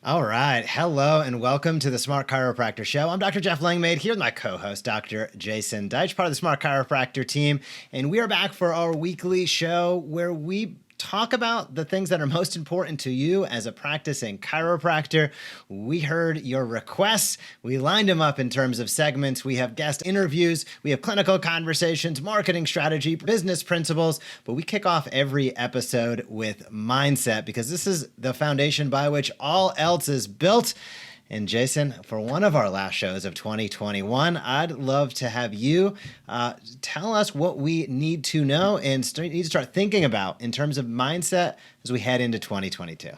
All right. Hello and welcome to the Smart Chiropractor Show. I'm Dr. Jeff Langmaid here with my co-host, Dr. Jason Deitch, part of the Smart Chiropractor team. And we are back for our weekly show where we talk about the things that are most important to you as a practicing chiropractor. We heard your requests. We lined them up in terms of segments. We have guest interviews. We have clinical conversations, marketing strategy, business principles. But we kick off every episode with mindset because this is the foundation by which all else is built. And Jason, for one of our last shows of 2021, I'd love to have you tell us what we need to know and need to start thinking about in terms of mindset as we head into 2022.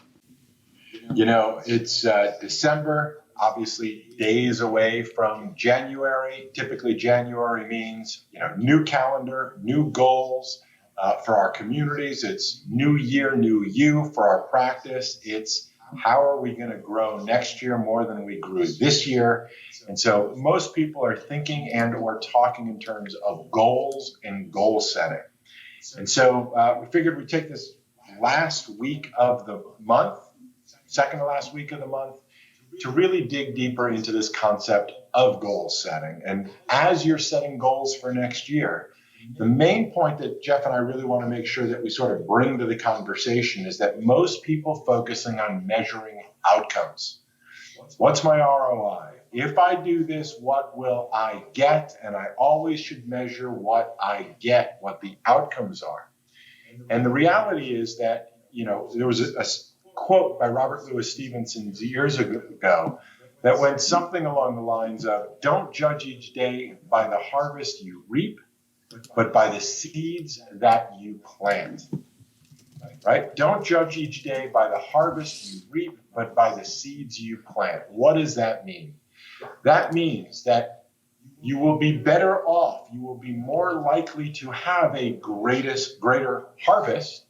You know, it's December, obviously days away from January. Typically January means, new calendar, new goals for our communities. It's new year, new you for our practice. It's how are we going to grow next year more than we grew this year? And so most people are thinking and or talking in terms of goals and goal setting. And so we figured we'd take this last week of the month, second to last week of the month, to really dig deeper into this concept of goal setting. And as you're setting goals for next year, the main point that Jeff and I really want to make sure that we sort of bring to the conversation is that most people focusing on measuring outcomes. What's my ROI? If I do this, what will I get? And I always should measure what I get, what the outcomes are. And the reality is that, there was a quote by Robert Louis Stevenson years ago that went something along the lines of, don't judge each day by the harvest you reap, but by the seeds that you plant, right? Don't judge each day by the harvest you reap, but by the seeds you plant. What does that mean? That means that you will be better off. You will be more likely to have a greater harvest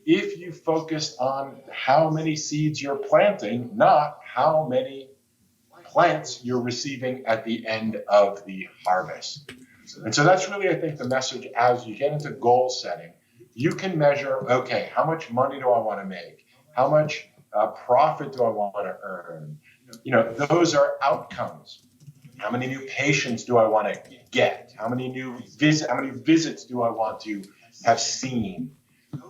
if you focus on how many seeds you're planting, not how many plants you're receiving at the end of the harvest. And so that's really, I think, the message as you get into goal setting. You can measure, okay, how much money do I want to make? How much profit do I want to earn? Those are outcomes. How many new patients do I want to get? How many visits do I want to have seen?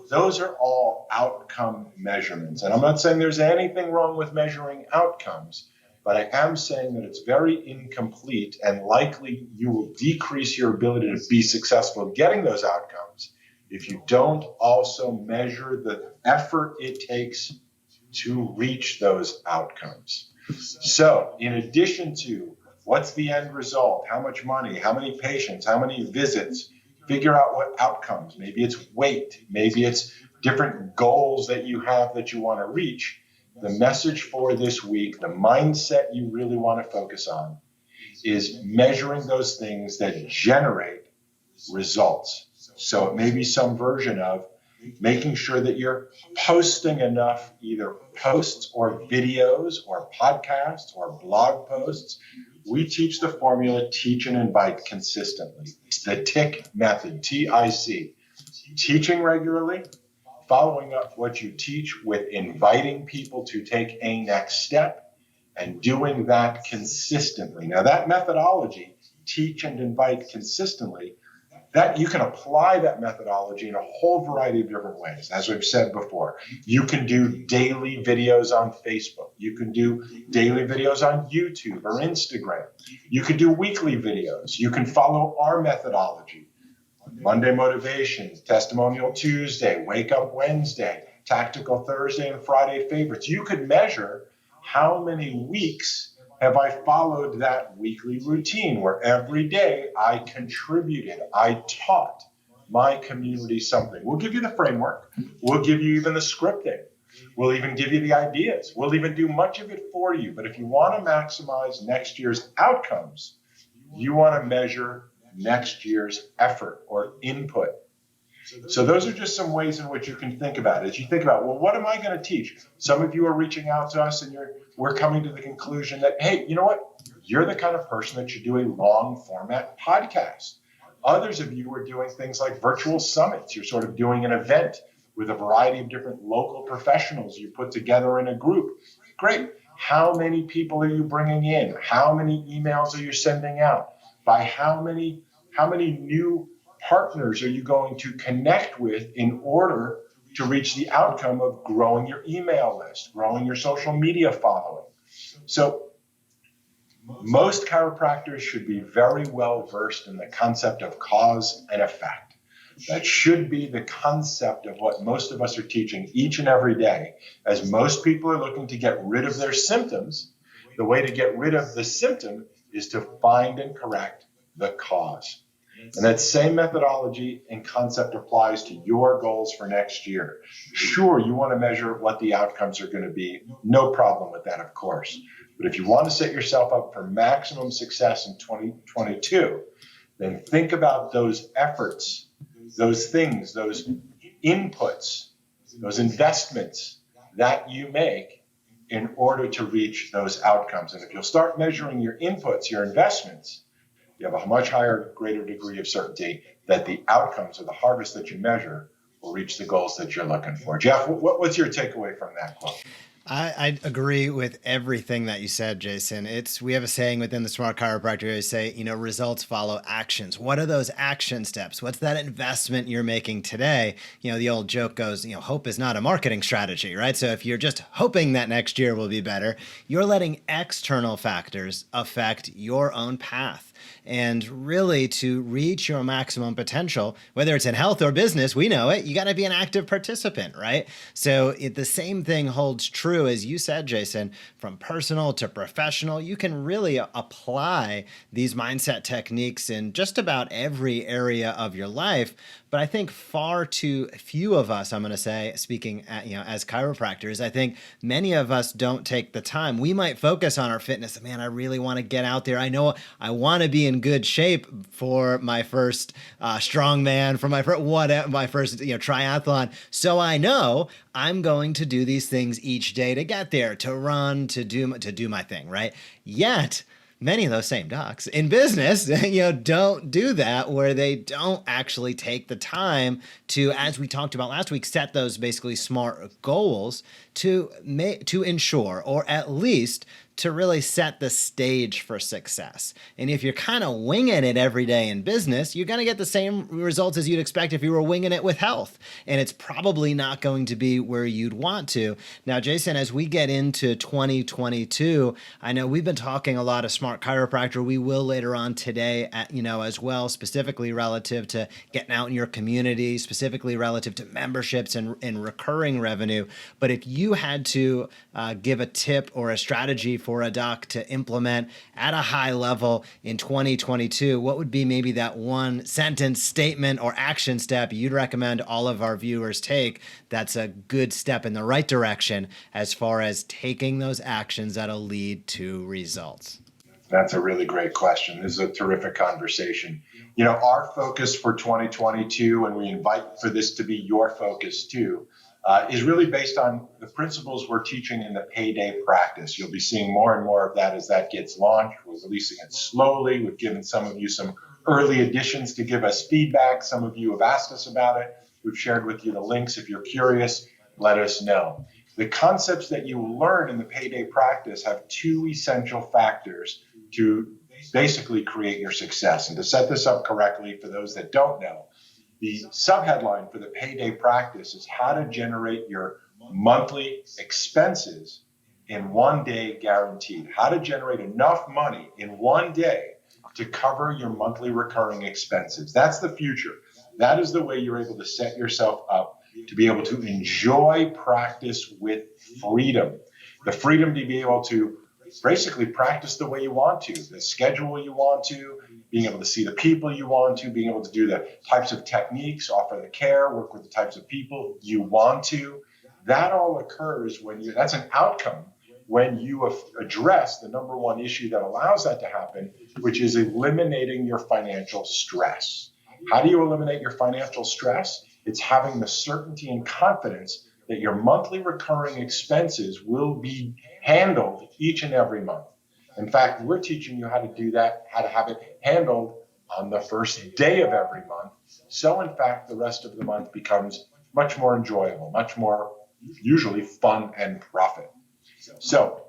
Those are all outcome measurements. And I'm not saying there's anything wrong with measuring outcomes, but I am saying that it's very incomplete and likely you will decrease your ability to be successful in getting those outcomes if you don't also measure the effort it takes to reach those outcomes. So in addition to what's the end result, how much money, how many patients, how many visits, figure out what outcomes. Maybe it's weight, maybe it's different goals that you have that you want to reach. The message for this week, the mindset you really want to focus on is measuring those things that generate results. So it may be some version of making sure that you're posting enough either posts or videos or podcasts or blog posts. We teach the formula, teach and invite consistently. It's the TIC method, TIC. Teaching regularly, following up what you teach with inviting people to take a next step and doing that consistently. Now that methodology, teach and invite consistently, that you can apply that methodology in a whole variety of different ways. As we've said before, you can do daily videos on Facebook. You can do daily videos on YouTube or Instagram. You can do weekly videos. You can follow our methodology. Monday motivation, testimonial Tuesday, wake up Wednesday, tactical Thursday and Friday favorites. You could measure how many weeks have I followed that weekly routine where every day I contributed, I taught my community something. We'll give you the framework. We'll give you even the scripting. We'll even give you the ideas. We'll even do much of it for you. But if you want to maximize next year's outcomes, you want to measure next year's effort or input. So those are just some ways in which you can think about it. As you think about, well, what am I going to teach? Some of you are reaching out to us and we're coming to the conclusion that, hey, you know what? You're the kind of person that should do a long format podcast. Others of you are doing things like virtual summits. You're sort of doing an event with a variety of different local professionals you put together in a group. Great. How many people are you bringing in? How many emails are you sending out? By how many new partners are you going to connect with in order to reach the outcome of growing your email list, growing your social media following? So most chiropractors should be very well versed in the concept of cause and effect. That should be the concept of what most of us are teaching each and every day. As most people are looking to get rid of their symptoms, the way to get rid of the symptom is to find and correct the cause. And that same methodology and concept applies to your goals for next year. Sure, you want to measure what the outcomes are going to be. No problem with that, of course. But if you want to set yourself up for maximum success in 2022, then think about those efforts, those things, those inputs, those investments that you make in order to reach those outcomes. And if you'll start measuring your inputs, your investments, you have a much higher, greater degree of certainty that the outcomes or the harvest that you measure will reach the goals that you're looking for. Jeff, what's your takeaway from that quote? I agree with everything that you said, Jason. We have a saying within the Smart Chiropractor. We say, results follow actions. What are those action steps? What's that investment you're making today? The old joke goes, hope is not a marketing strategy, right? So if you're just hoping that next year will be better, you're letting external factors affect your own path. And really, to reach your maximum potential, whether it's in health or business, we know it, you got to be an active participant, right? So the same thing holds true, as you said, Jason, from personal to professional. You can really apply these mindset techniques in just about every area of your life. But I think far too few of us, I'm going to say, speaking as chiropractors, I think many of us don't take the time. We might focus on our fitness. Man, I really want to get out there. I know I want to be in good shape for my first strongman, for my first triathlon. So I know I'm going to do these things each day to get there, to run, to do my thing, right? Yet many of those same docs in business, don't do that, where they don't actually take the time to, as we talked about last week, set those basically SMART goals to ensure, or at least to really set the stage for success. And if you're kind of winging it every day in business, you're going to get the same results as you'd expect if you were winging it with health. And it's probably not going to be where you'd want to. Now, Jason, as we get into 2022, I know we've been talking a lot of Smart Chiropractor. We will later on today, as well, specifically relative to getting out in your community, specifically relative to memberships and recurring revenue. But if you had to give a tip or a strategy for a doc to implement at a high level in 2022, what would be maybe that one sentence, statement, or action step you'd recommend all of our viewers take that's a good step in the right direction as far as taking those actions that'll lead to results? That's a really great question. This is a terrific conversation. Our focus for 2022, and we invite for this to be your focus too, is really based on the principles we're teaching in the payday practice. You'll be seeing more and more of that as that gets launched. We're releasing it slowly. We've given some of you some early additions to give us feedback. Some of you have asked us about it. We've shared with you the links. If you're curious, let us know. The concepts that you will learn in the payday practice have two essential factors to basically create your success. And to set this up correctly, for those that don't know, the subheadline for the payday practice is how to generate your monthly expenses in 1 day guaranteed. How to generate enough money in 1 day to cover your monthly recurring expenses. That's the future. That is the way you're able to set yourself up to be able to enjoy practice with freedom. The freedom to be able to basically practice the way you want to, the schedule you want to, being able to see the people you want to, being able to do the types of techniques, offer the care, work with the types of people you want to. That all occurs that's an outcome when you address the number one issue that allows that to happen, which is eliminating your financial stress. How do you eliminate your financial stress? It's having the certainty and confidence that your monthly recurring expenses will be handled each and every month. In fact, we're teaching you how to do that, how to have it handled on the first day of every month. So in fact, the rest of the month becomes much more enjoyable, much more usually fun and profit. So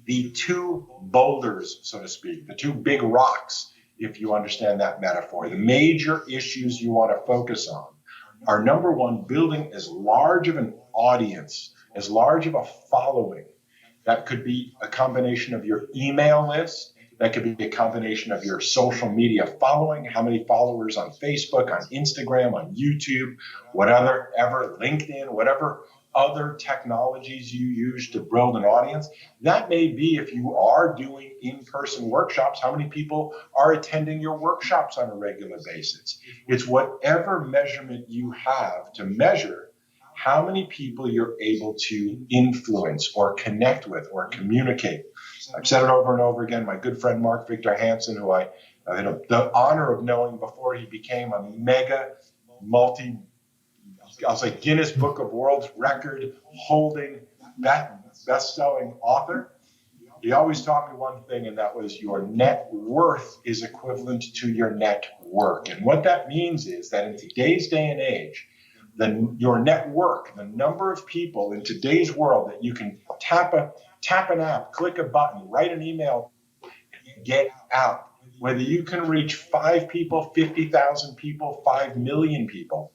the two boulders, so to speak, the two big rocks, if you understand that metaphor, the major issues you want to focus on are, number one, building as large of an audience, as large of a following. That could be a combination of your email list. That could be a combination of your social media following, how many followers on Facebook, on Instagram, on YouTube, whatever, LinkedIn, whatever other technologies you use to build an audience. That may be, if you are doing in-person workshops, how many people are attending your workshops on a regular basis. It's whatever measurement you have to measure how many people you're able to influence or connect with or communicate. I've said it over and over again. My good friend Mark Victor Hansen, who I had the honor of knowing before he became a mega Guinness Book of World Record holding best-selling author. He always taught me one thing, and that was your net worth is equivalent to your net work. And what that means is that in today's day and age, your network, the number of people in today's world that you can tap an app, click a button, write an email, get out. Whether you can reach 5 people, 50,000 people, 5 million people,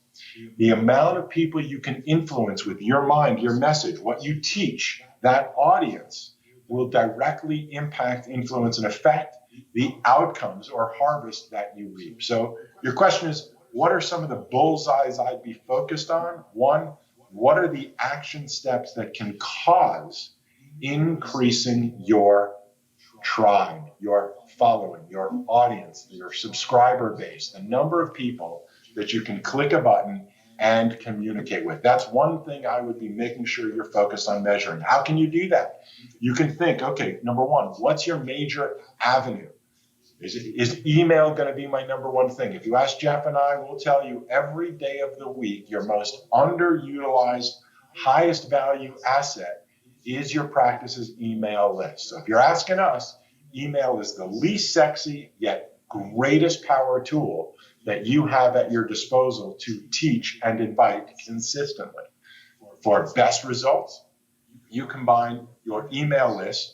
the amount of people you can influence with your mind, your message, what you teach, that audience will directly impact, influence, and affect the outcomes or harvest that you reap. So your question is, what are some of the bullseyes I'd be focused on? One, what are the action steps that can cause increasing your tribe, your following, your audience, your subscriber base, the number of people that you can click a button and communicate with? That's one thing I would be making sure you're focused on measuring. How can you do that? You can think, okay, number one, what's your major avenue? Is email going to be my number one thing? If you ask Jeff and I, we'll tell you every day of the week, your most underutilized, highest value asset is your practice's email list. So if you're asking us, email is the least sexy yet greatest power tool that you have at your disposal to teach and invite consistently. For best results, you combine your email list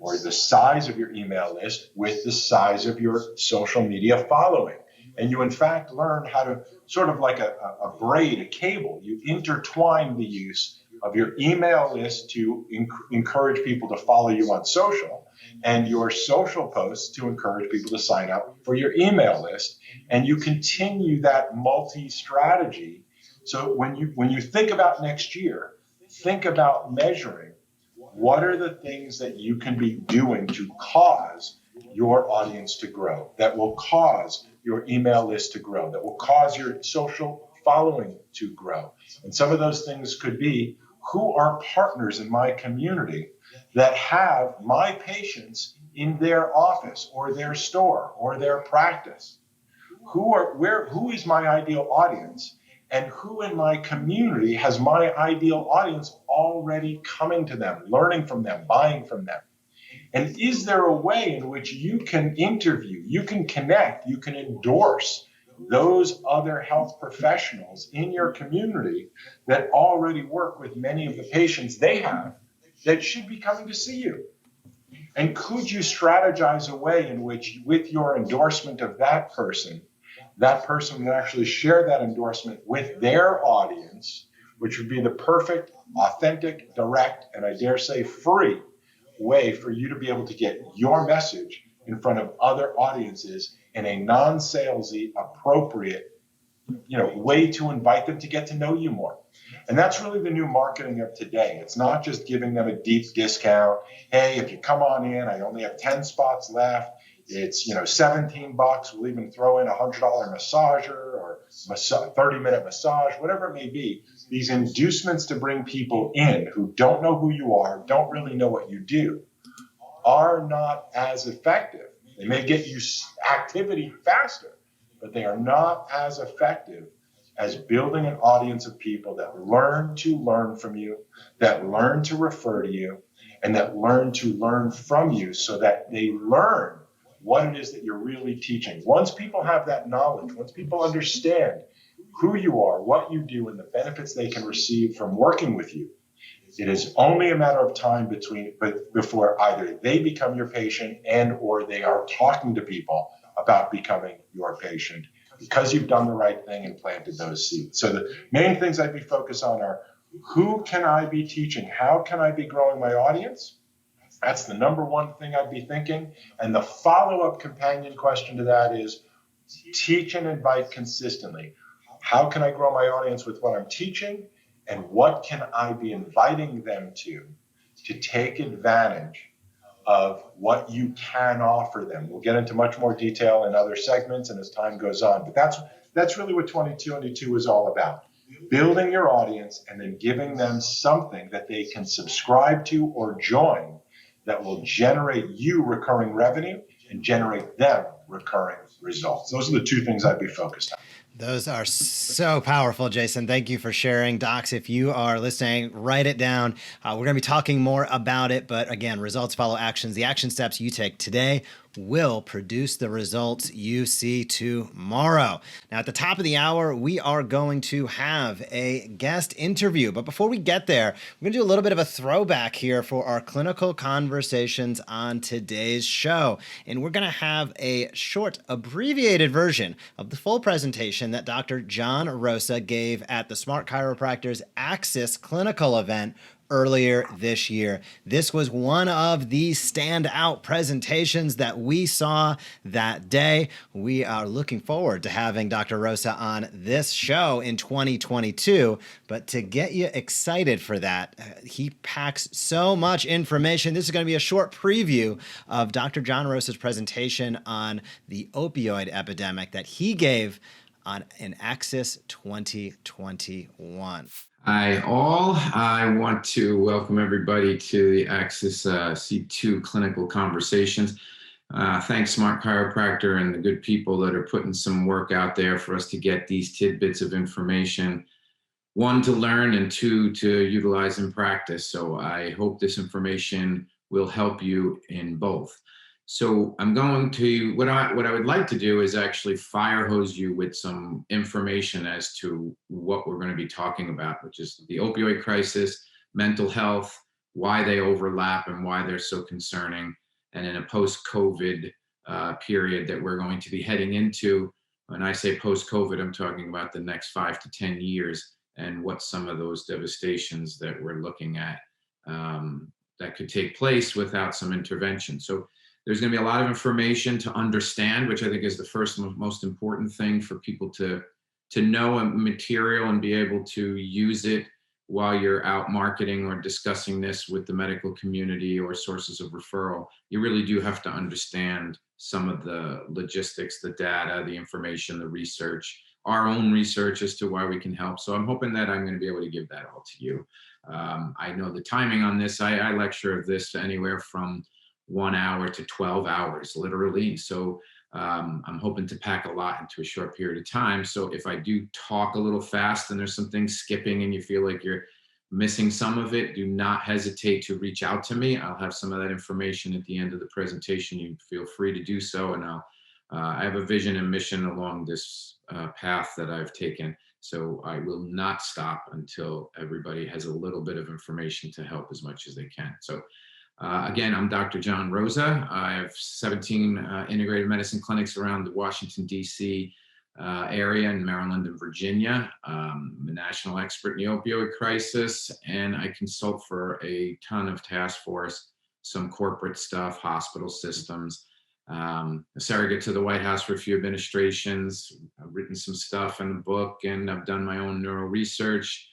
or the size of your email list with the size of your social media following. And you, in fact, learn how to sort of like a braid, a cable, you intertwine the use of your email list to encourage people to follow you on social, and your social posts to encourage people to sign up for your email list. And you continue that multi-strategy. So when you think about next year, think about measuring what are the things that you can be doing to cause your audience to grow, that will cause your email list to grow, that will cause your social following to grow. And some of those things could be, who are partners in my community that have my patients in their office or their store or their practice? Who is my ideal audience? And who in my community has my ideal audience already coming to them, learning from them, buying from them? And is there a way in which you can interview, you can connect, you can endorse those other health professionals in your community that already work with many of the patients they have that should be coming to see you? And could you strategize a way in which, with your endorsement of that person would actually share that endorsement with their audience, which would be the perfect, authentic, direct, and I dare say free way for you to be able to get your message in front of other audiences in a non-salesy, appropriate, way to invite them to get to know you more. And that's really the new marketing of today. It's not just giving them a deep discount. Hey, if you come on in, I only have 10 spots left. It's, $17. We'll even throw in a $100 massager or 30-minute massage, whatever it may be. These inducements to bring people in who don't know who you are, don't really know what you do, are not as effective. They may get you activity faster, but they are not as effective as building an audience of people that learn to learn from you, that learn to refer to you, and that learn to learn from you so that they learn what it is that you're really teaching. Once people have that knowledge, once people understand who you are, what you do, and the benefits they can receive from working with you, It is only a matter of time before either they become your patient and or they are talking to people about becoming your patient because you've done the right thing and planted those seeds. So the main things I'd be focused on are, who can I be teaching? How can I be growing my audience? That's the number one thing I'd be thinking. And the follow-up companion question to that is, teach and invite consistently. How can I grow my audience with what I'm teaching? And what can I be inviting them to take advantage of what you can offer them? We'll get into much more detail in other segments and as time goes on. But that's really what 2022 is all about. Building your audience and then giving them something that they can subscribe to or join that will generate you recurring revenue and generate them recurring results. Those are the two things I'd be focused on. Those are so powerful, Jason. Thank you for sharing. Docs, if you are listening, write it down. We're going to be talking more about it. But again, results follow actions. The action steps you take today will produce the results you see tomorrow. Now, at the top of the hour, we are going to have a guest interview. But before we get there, we're going to do a little bit of a throwback here for our clinical conversations on today's show. And we're going to have a short, abbreviated version of the full presentation that Dr. John Rosa gave at the Smart Chiropractor's Axis clinical event earlier this year. This was one of the standout presentations that we saw that day. We are looking forward to having Dr. Rosa on this show in 2022, but to get you excited for that, he packs so much information. This is going to be a short preview of Dr. John Rosa's presentation on the opioid epidemic that he gave in Axis 2021. Hi, all. I want to welcome everybody to the Axis C2 clinical conversations. Thanks, Smart Chiropractor, and the good people that are putting some work out there for us to get these tidbits of information. One, to learn, and two, to utilize in practice. So I hope this information will help you in both. So I'm going to, what I would like to do is actually fire hose you with some information as to what we're going to be talking about, which is the opioid crisis, mental health, why they overlap and why they're so concerning, and in a post-COVID period that we're going to be heading into. When I say post-COVID, I'm talking about the next 5 to 10 years and what some of those devastations that we're looking at that could take place without some intervention. So there's going to be a lot of information to understand, which I think is the first most important thing for people to know a material and be able to use it while you're out marketing or discussing this with the medical community or sources of referral. You really do have to understand some of the logistics, the data, the information, the research, our own research as to why we can help. So I'm hoping that I'm going to be able to give that all to you. I know the timing on this. I lecture this anywhere from 1 hour to 12 hours, literally. So I'm hoping to pack a lot into a short period of time. So if I do talk a little fast and there's some things skipping and you feel like you're missing some of it, do not hesitate to reach out to me. I'll have some of that information at the end of the presentation. You feel free to do so. And I have a vision and mission along this path that I've taken. So I will not stop until everybody has a little bit of information to help as much as they can. So again, I'm Dr. John Rosa. I have 17 integrated medicine clinics around the Washington, D.C. Area in Maryland and Virginia. I'm a national expert in the opioid crisis, and I consult for a ton of task force, some corporate stuff, hospital systems, a surrogate to the White House for a few administrations. I've written some stuff in the book, and I've done my own neuro research.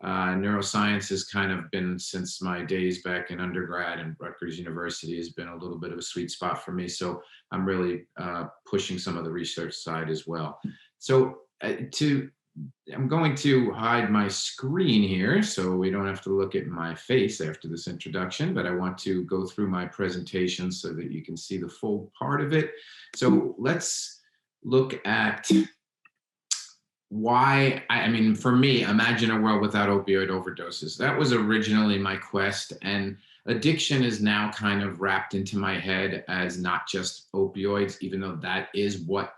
Neuroscience has kind of been, since my days back in undergrad and Rutgers University, has been a little bit of a sweet spot for me. So I'm really pushing some of the research side as well. So I'm going to hide my screen here so we don't have to look at my face after this introduction, but I want to go through my presentation so that you can see the full part of it. So let's look at why, I mean, for me, imagine a world without opioid overdoses. That was originally my quest, and addiction is now kind of wrapped into my head as not just opioids, even though that is what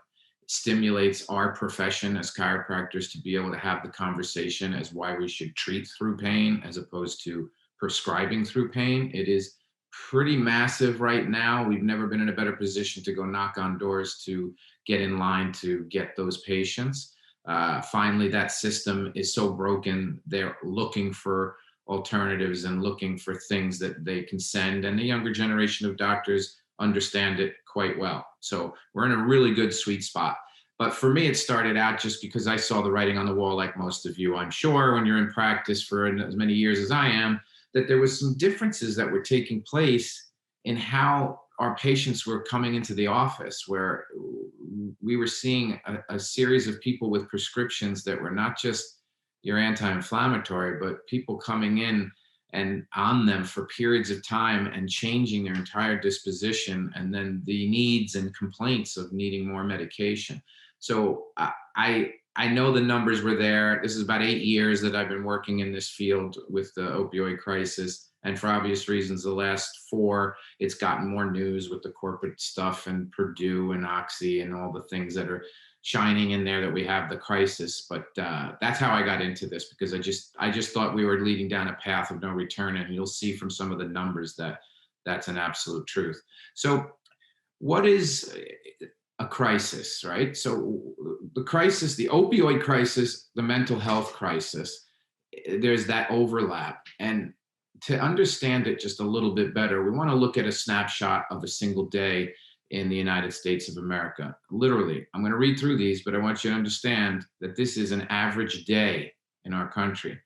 stimulates our profession as chiropractors to be able to have the conversation as why we should treat through pain as opposed to prescribing through pain. It is pretty massive right now. We've never been in a better position to go knock on doors to get in line to get those patients. Finally, that system is so broken, they're looking for alternatives and looking for things that they can send. And the younger generation of doctors understand it quite well. So we're in a really good sweet spot. But for me, it started out just because I saw the writing on the wall, like most of you, I'm sure, when you're in practice for as many years as I am, that there was some differences that were taking place in how our patients were coming into the office, where we were seeing a series of people with prescriptions that were not just your anti-inflammatory, but people coming in and on them for periods of time and changing their entire disposition, and then the needs and complaints of needing more medication. So I know the numbers were there. This is about 8 years that I've been working in this field with the opioid crisis. And for obvious reasons, the last 4, it's gotten more news with the corporate stuff and Purdue and Oxy and all the things that are shining in there that we have the crisis. But that's how I got into this, because I just thought we were leading down a path of no return. And you'll see from some of the numbers that that's an absolute truth. So what is a crisis, right? So the crisis, the opioid crisis, the mental health crisis, there's that overlap. And to understand it just a little bit better, we want to look at a snapshot of a single day in the United States of America. Literally, I'm going to read through these, but I want you to understand that this is an average day in our country.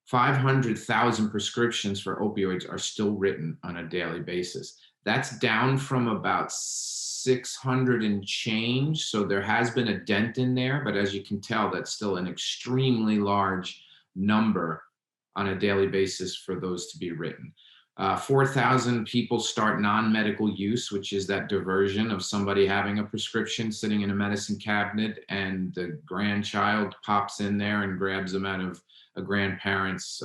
500,000 prescriptions for opioids are still written on a daily basis. That's down from about 600 and change. So there has been a dent in there, but as you can tell, that's still an extremely large number on a daily basis for those to be written. 4,000 people start non-medical use, which is that diversion of somebody having a prescription sitting in a medicine cabinet and the grandchild pops in there and grabs them out of a grandparent's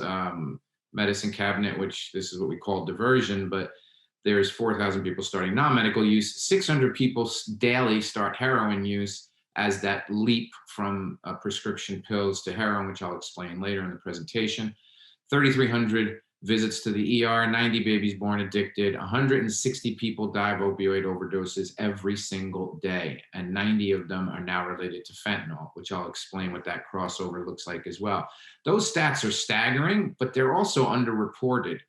medicine cabinet, which this is what we call diversion, but there's 4,000 people starting non-medical use. 600 people daily start heroin use as that leap from prescription pills to heroin, which I'll explain later in the presentation. 3,300 visits to the ER, 90 babies born addicted, 160 people die of opioid overdoses every single day, and 90 of them are now related to fentanyl, which I'll explain what that crossover looks like as well. Those stats are staggering, but they're also underreported.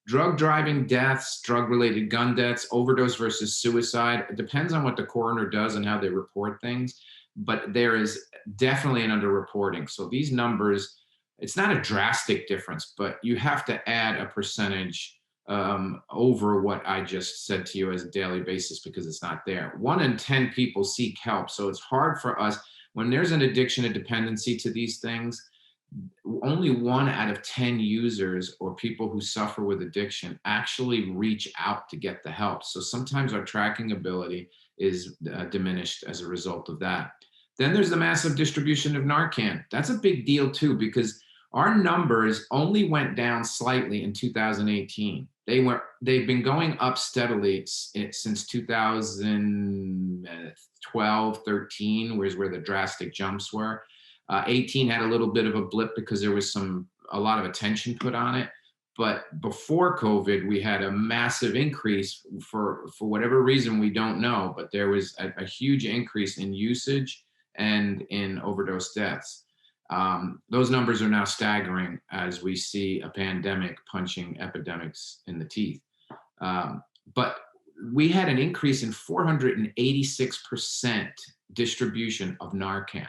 Drug driving deaths, drug-related gun deaths, overdose versus suicide, it depends on what the coroner does and how they report things, but there is definitely an underreporting. So these numbers, it's not a drastic difference, but you have to add a percentage over what I just said to you as a daily basis because it's not there. 1 in 10 people seek help. So it's hard for us when there's an addiction and dependency to these things. Only 1 out of 10 users or people who suffer with addiction actually reach out to get the help. So sometimes our tracking ability is diminished as a result of that. Then there's the massive distribution of Narcan. That's a big deal too, because our numbers only went down slightly in 2018. They've been going up steadily since 2012, 13, where the drastic jumps were. 18 had a little bit of a blip because there was a lot of attention put on it. But before COVID, we had a massive increase for whatever reason, we don't know, but there was a huge increase in usage and in overdose deaths. Those numbers are now staggering as we see a pandemic punching epidemics in the teeth. But we had an increase in 486% distribution of Narcan.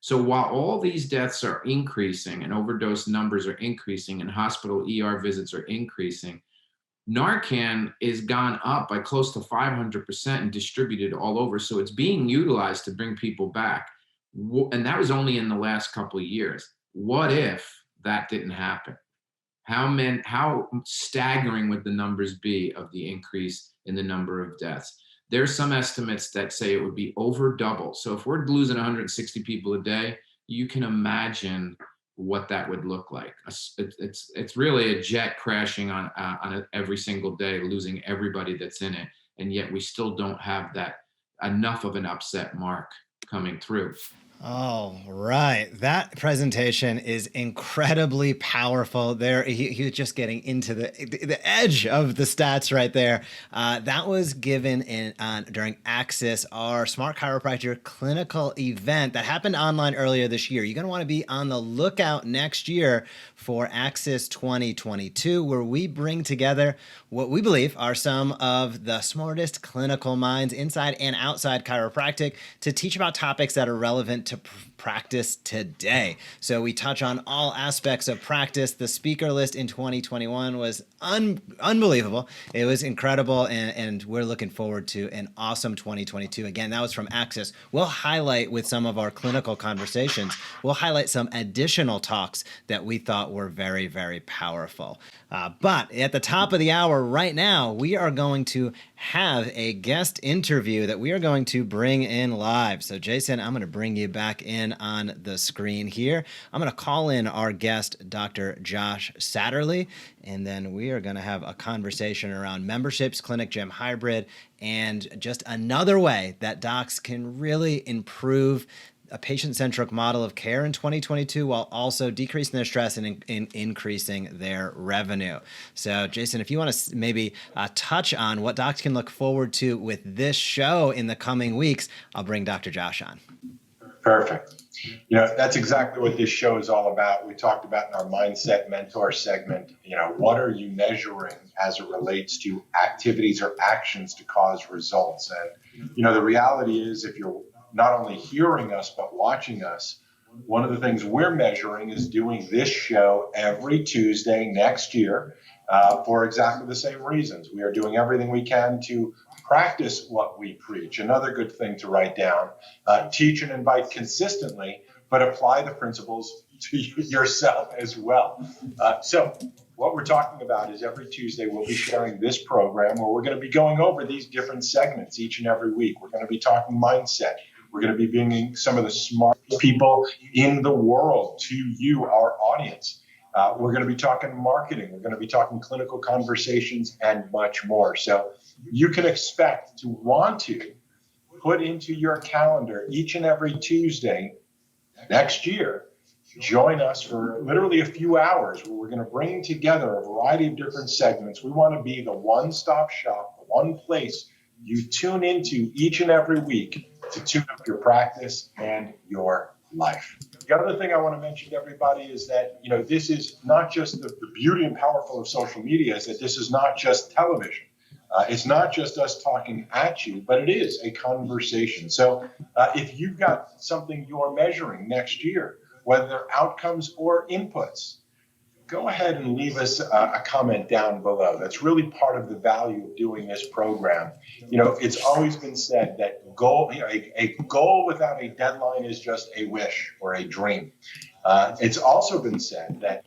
So while all these deaths are increasing and overdose numbers are increasing and hospital ER visits are increasing, Narcan is gone up by close to 500% and distributed all over. So it's being utilized to bring people back. And that was only in the last couple of years. What if that didn't happen? How staggering would the numbers be of the increase in the number of deaths? There's some estimates that say it would be over double. So if we're losing 160 people a day, you can imagine what that would look like. It's really a jet crashing on every single day, losing everybody that's in it. And yet we still don't have that enough of an upset mark coming through. All right. That presentation is incredibly powerful. There, he was just getting into the edge of the stats right there. That was given during Axis, our Smart Chiropractor clinical event that happened online earlier this year. You're going to want to be on the lookout next year for Axis 2022, where we bring together what we believe are some of the smartest clinical minds inside and outside chiropractic to teach about topics that are relevant to practice today. So we touch on all aspects of practice. The speaker list in 2021 was unbelievable. It was incredible, and we're looking forward to an awesome 2022. Again, that was from Axis. We'll highlight with some of our clinical conversations, we'll highlight some additional talks that we thought were very, very powerful. But at the top of the hour right now, we are going to have a guest interview that we are going to bring in live. So Jason, I'm going to bring you back in on the screen here. I'm going to call in our guest, Dr. Josh Satterlee, and then we are going to have a conversation around memberships, clinic gym hybrid, and just another way that docs can really improve a patient-centric model of care in 2022 while also decreasing their stress and increasing their revenue. So, Jason, if you want to maybe touch on what docs can look forward to with this show in the coming weeks, I'll bring Dr. Josh on. Perfect. That's exactly what this show is all about. We talked about in our Mindset Mentor segment, what are you measuring as it relates to activities or actions to cause results? And, the reality is if you're not only hearing us, but watching us, one of the things we're measuring is doing this show every Tuesday next year for exactly the same reasons. We are doing everything we can to practice what we preach. Another good thing to write down, teach and invite consistently, but apply the principles to yourself as well. So what we're talking about is every Tuesday we'll be sharing this program where we're going to be going over these different segments each and every week. We're going to be talking mindset. We're going to be bringing some of the smart people in the world to you, our audience. We're going to be talking marketing. We're going to be talking clinical conversations and much more. So you can expect to want to put into your calendar each and every Tuesday next year. Join us for literally a few hours where we're going to bring together a variety of different segments. We want to be the one-stop shop, the one place you tune into each and every week to tune up your practice and your life. The other thing I want to mention to everybody is that, this is not just the beauty and powerful of social media, is that this is not just television. It's not just us talking at you, but it is a conversation. So if you've got something you're measuring next year, whether they're outcomes or inputs, go ahead and leave us a comment down below. That's really part of the value of doing this program. It's always been said that a goal without a deadline is just a wish or a dream. It's also been said that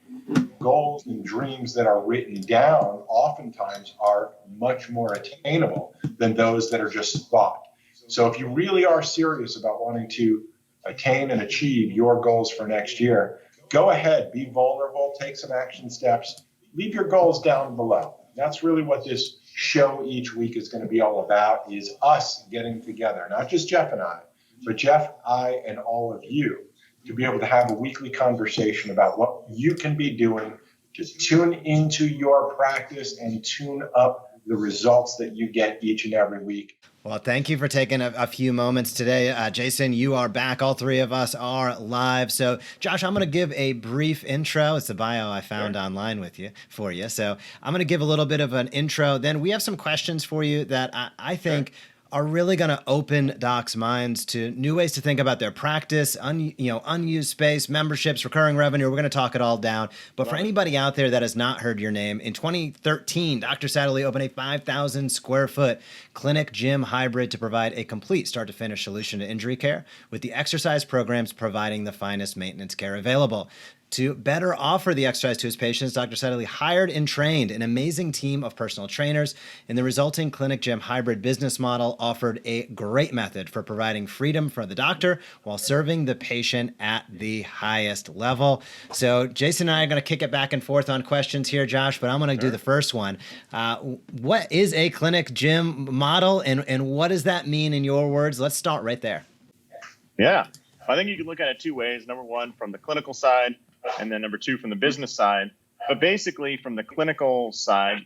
goals and dreams that are written down oftentimes are much more attainable than those that are just thought. So if you really are serious about wanting to attain and achieve your goals for next year, go ahead, be vulnerable, take some action steps, leave your goals down below. That's really what this show each week is going to be all about, is us getting together, not just Jeff and I, but Jeff, I, and all of you, to be able to have a weekly conversation about what you can be doing to tune into your practice and tune up the results that you get each and every week. Well, thank you for taking a few moments today. Jason, you are back. All three of us are live. So, Josh, I'm going to give a brief intro. It's the bio I found online for you. So I'm going to give a little bit of an intro. Then we have some questions for you that I think are really going to open docs' minds to new ways to think about their practice, unused space, memberships, recurring revenue. We're going to talk it all down. But for anybody out there that has not heard your name, in 2013, Dr. Satterlee opened a 5,000 square foot clinic gym hybrid to provide a complete start-to-finish solution to injury care, with the exercise programs providing the finest maintenance care available. To better offer the exercise to his patients, Dr. Satterlee hired and trained an amazing team of personal trainers, and the resulting clinic gym hybrid business model offered a great method for providing freedom for the doctor while serving the patient at the highest level. So Jason and I are going to kick it back and forth on questions here, Josh, but I'm going to do the first one. What is a clinic gym model, and what does that mean in your words? Let's start right there. Yeah. I think you can look at it two ways. Number one, from the clinical side, and then number two, from the business side. But basically, from the clinical side,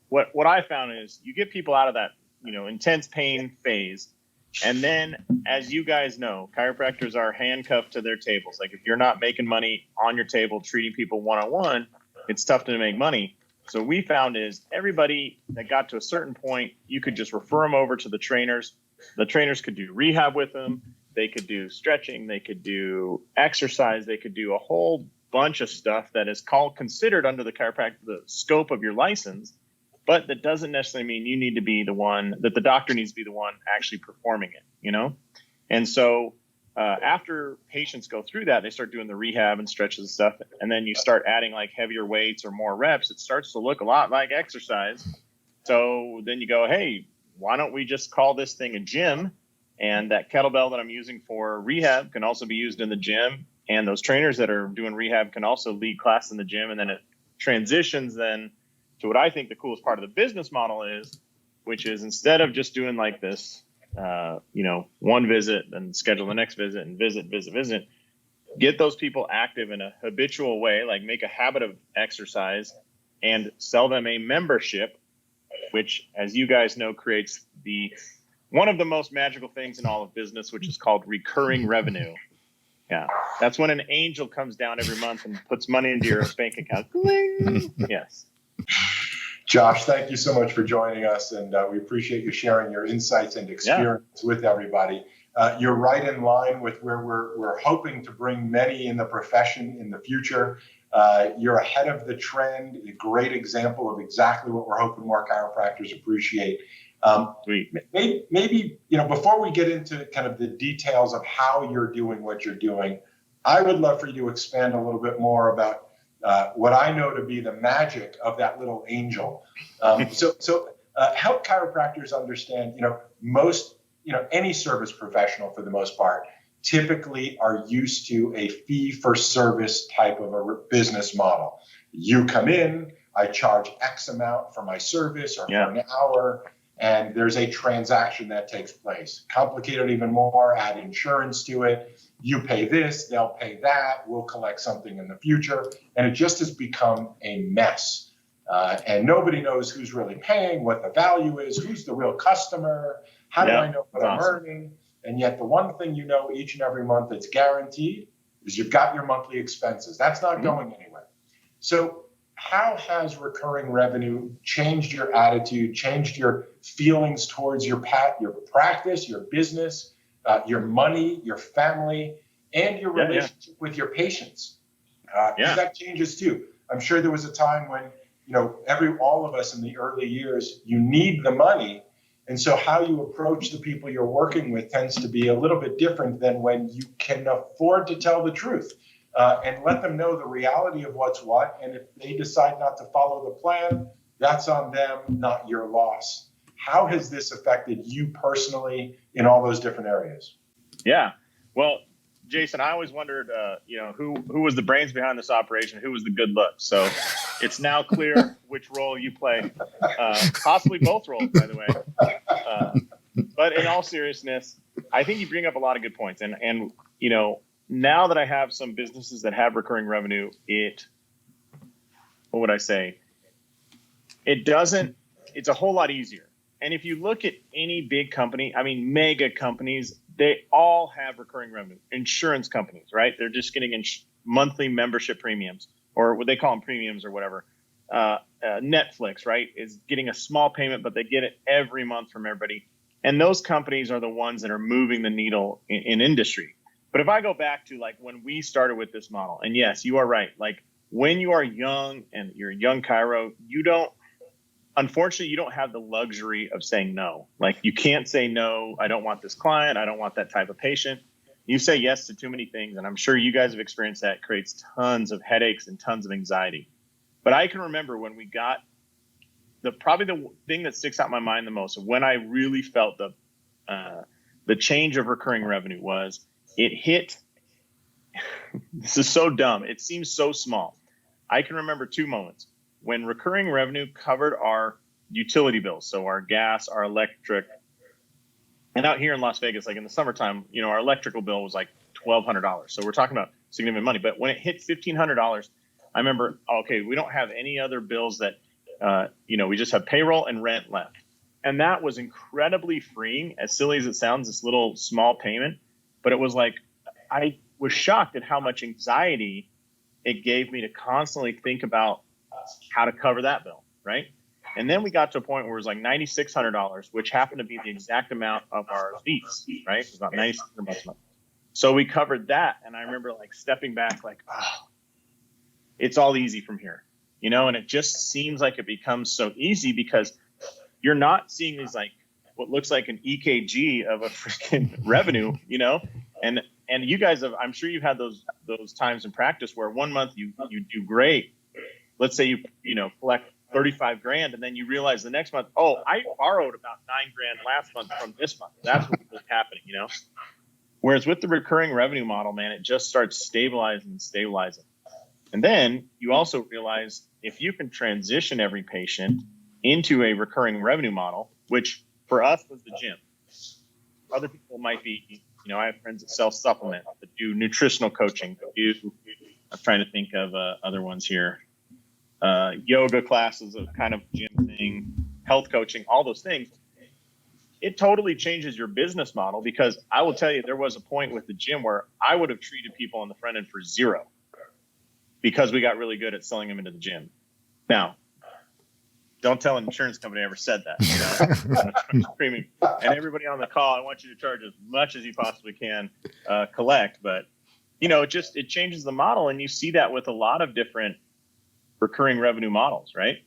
what I found is you get people out of that, intense pain phase. And then, as you guys know, chiropractors are handcuffed to their tables. Like if you're not making money on your table, treating people one-on-one, it's tough to make money. So we found is everybody that got to a certain point, you could just refer them over to the trainers. The trainers could do rehab with them. They could do stretching. They could do exercise. They could do a whole bunch of stuff that is considered under the the scope of your license. But that doesn't necessarily mean you need to be the one, that the doctor needs to be the one actually performing it, And so after patients go through that, they start doing the rehab and stretches and stuff. And then you start adding like heavier weights or more reps. It starts to look a lot like exercise. So then you go, hey, why don't we just call this thing a gym? And that kettlebell that I'm using for rehab can also be used in the gym. And those trainers that are doing rehab can also lead class in the gym. And then it transitions then to what I think the coolest part of the business model is, which is instead of just doing like this, one visit and schedule the next visit and visit, get those people active in a habitual way, like make a habit of exercise and sell them a membership, which, as you guys know, creates one of the most magical things in all of business, which is called recurring revenue. Yeah. That's when an angel comes down every month and puts money into your bank account. Yes. Josh, thank you so much for joining us, and we appreciate you sharing your insights and experience with everybody. You're right in line with where we're hoping to bring many in the profession in the future. You're ahead of the trend, a great example of exactly what we're hoping more chiropractors appreciate. Maybe, before we get into kind of the details of how you're doing what you're doing, I would love for you to expand a little bit more about what I know to be the magic of that little angel. So help chiropractors understand, any service professional for the most part typically are used to a fee for service type of a business model. You come in, I charge X amount for my service or for an hour, and there's a transaction that takes place. Complicate it even more, add insurance to it. You pay this, they'll pay that, we'll collect something in the future. And it just has become a mess. And nobody knows who's really paying, what the value is, who's the real customer, how do I know what I'm earning? And yet the one thing you know each and every month that's guaranteed is you've got your monthly expenses. That's not going anywhere. So how has recurring revenue changed your attitude, changed your feelings towards your practice, your business, your money, your family, and your relationship with your patients? Because that changes too. I'm sure there was a time when, all of us in the early years, you need the money. And so how you approach the people you're working with tends to be a little bit different than when you can afford to tell the truth. And let them know the reality of what's what. And if they decide not to follow the plan, that's on them, not your loss. How has this affected you personally in all those different areas? Yeah. Well, Jason, I always wondered, who was the brains behind this operation? Who was the good look? So it's now clear which role you play. Possibly both roles, by the way. But in all seriousness, I think you bring up a lot of good points. And now that I have some businesses that have recurring revenue, what would I say? It's a whole lot easier. And if you look at any big company, mega companies, they all have recurring revenue. Insurance companies, right? They're just getting monthly membership premiums, or what they call them premiums or whatever. Netflix, right, is getting a small payment, but they get it every month from everybody. And those companies are the ones that are moving the needle in industry. But if I go back to like when we started with this model, and yes, you are right. Like when you are young and you're a young chiro, unfortunately, you don't have the luxury of saying no. Like you can't say no, I don't want this client, I don't want that type of patient. You say yes to too many things, and I'm sure you guys have experienced that. It creates tons of headaches and tons of anxiety. But I can remember when we got probably the thing that sticks out in my mind the most, when I really felt the change of recurring revenue was it hit. This is so dumb. It seems so small. I can remember two moments when recurring revenue covered our utility bills. So our gas, our electric, and out here in Las Vegas, like in the summertime, our electrical bill was like $1,200. So we're talking about significant money. But when it hit $1,500, I remember, okay, we don't have any other bills that, we just have payroll and rent left. And that was incredibly freeing, as silly as it sounds, this little small payment. But it was like, I was shocked at how much anxiety it gave me to constantly think about how to cover that bill, right? And then we got to a point where it was like $9,600, which happened to be the exact amount of our fees, right? It was about $9,600 a month. So we covered that. And I remember like stepping back, like, oh, it's all easy from here, and it just seems like it becomes so easy because you're not seeing these like what looks like an EKG of a freaking revenue, and you guys have, I'm sure you've had those times in practice where one month you do great. Let's say you collect 35 grand, and then you realize the next month, oh, I borrowed about 9 grand last month from this month. That's what's really happening, Whereas with the recurring revenue model, man, it just starts stabilizing. And then you also realize if you can transition every patient into a recurring revenue model, which for us was the gym. Other people might be, I have friends that sell supplements, that do nutritional coaching, I'm trying to think of other ones here. Yoga classes, a kind of gym thing, health coaching, all those things. It totally changes your business model because I will tell you, there was a point with the gym where I would have treated people on the front end for zero because we got really good at selling them into the gym. Now, don't tell an insurance company I ever said that. And everybody on the call, I want you to charge as much as you possibly can, collect. But, it changes the model. And you see that with a lot of different recurring revenue models, right?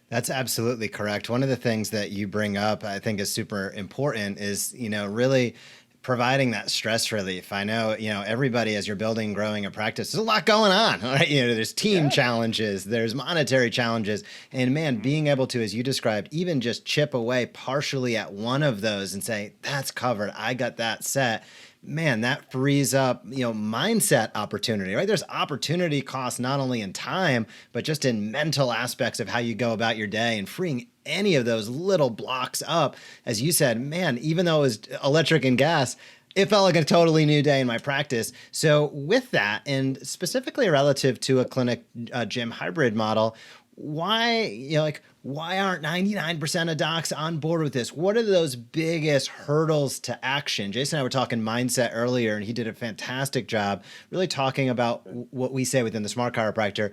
That's absolutely correct. One of the things that you bring up, I think, is super important is, really providing that stress relief. I know, everybody, as you're building and growing a practice, there's a lot going on, right? There's team challenges, there's monetary challenges, and man, being able to, as you described, even just chip away partially at one of those and say, that's covered, I got that set. Man, that frees up, mindset opportunity, right? There's opportunity cost not only in time, but just in mental aspects of how you go about your day, and freeing any of those little blocks up. As you said, man, even though it was electric and gas, it felt like a totally new day in my practice. So with that, and specifically relative to a clinic gym hybrid model, why aren't 99% of docs on board with this? What are those biggest hurdles to action? Jason and I were talking mindset earlier, and he did a fantastic job really talking about what we say within the Smart Chiropractor,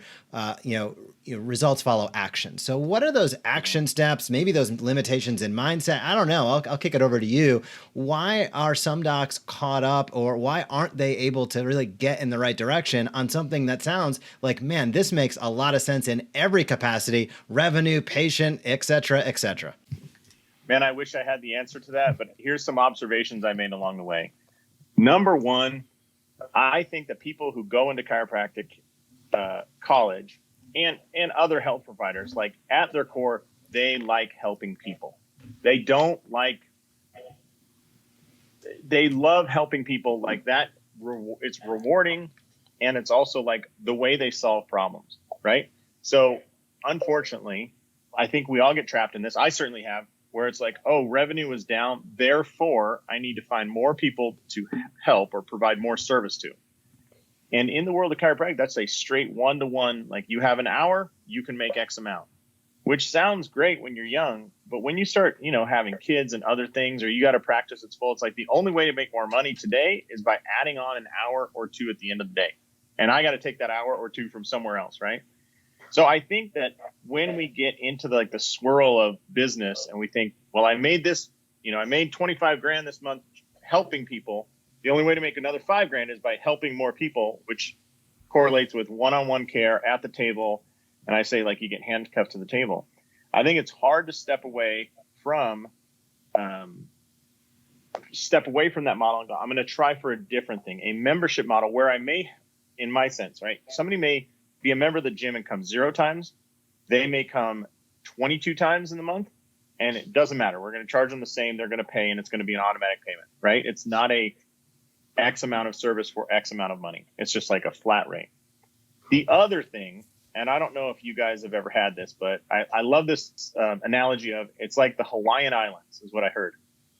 results follow action. So what are those action steps, maybe those limitations in mindset? I don't know. I'll kick it over to you. Why are some docs caught up, or why aren't they able to really get in the right direction on something that sounds like, man, this makes a lot of sense in every capacity, revenue, patient, et cetera, et cetera? Man, I wish I had the answer to that, but here's some observations I made along the way. Number one, I think that people who go into chiropractic college and other health providers, like at their core, they like helping people. They love helping people like that. It's rewarding. And it's also like the way they solve problems, right? So unfortunately, I think we all get trapped in this. I certainly have, where it's like, oh, revenue is down, therefore I need to find more people to help or provide more service to. And in the world of chiropractic, that's a straight one-to-one, like you have an hour, you can make X amount, which sounds great when you're young. But when you start, having kids and other things, or you got to practice it's full, it's like the only way to make more money today is by adding on an hour or two at the end of the day. And I got to take that hour or two from somewhere else, right? So I think that when we get into the swirl of business and we think, well, I made this, I made 25 grand this month helping people. The only way to make another 5 grand is by helping more people, which correlates with one-on-one care at the table. And I say, you get handcuffed to the table. I think it's hard to step away from that model and go, I'm going to try for a different thing, a membership model where I may, in my sense, right? Somebody may be a member of the gym and come 0 times. They may come 22 times in the month, and it doesn't matter. We're going to charge them the same. They're going to pay, and it's going to be an automatic payment, right? It's not a X amount of service for X amount of money. It's just like a flat rate. The other thing, and I don't know if you guys have ever had this, but I love this analogy of it's like the Hawaiian Islands is what I heard.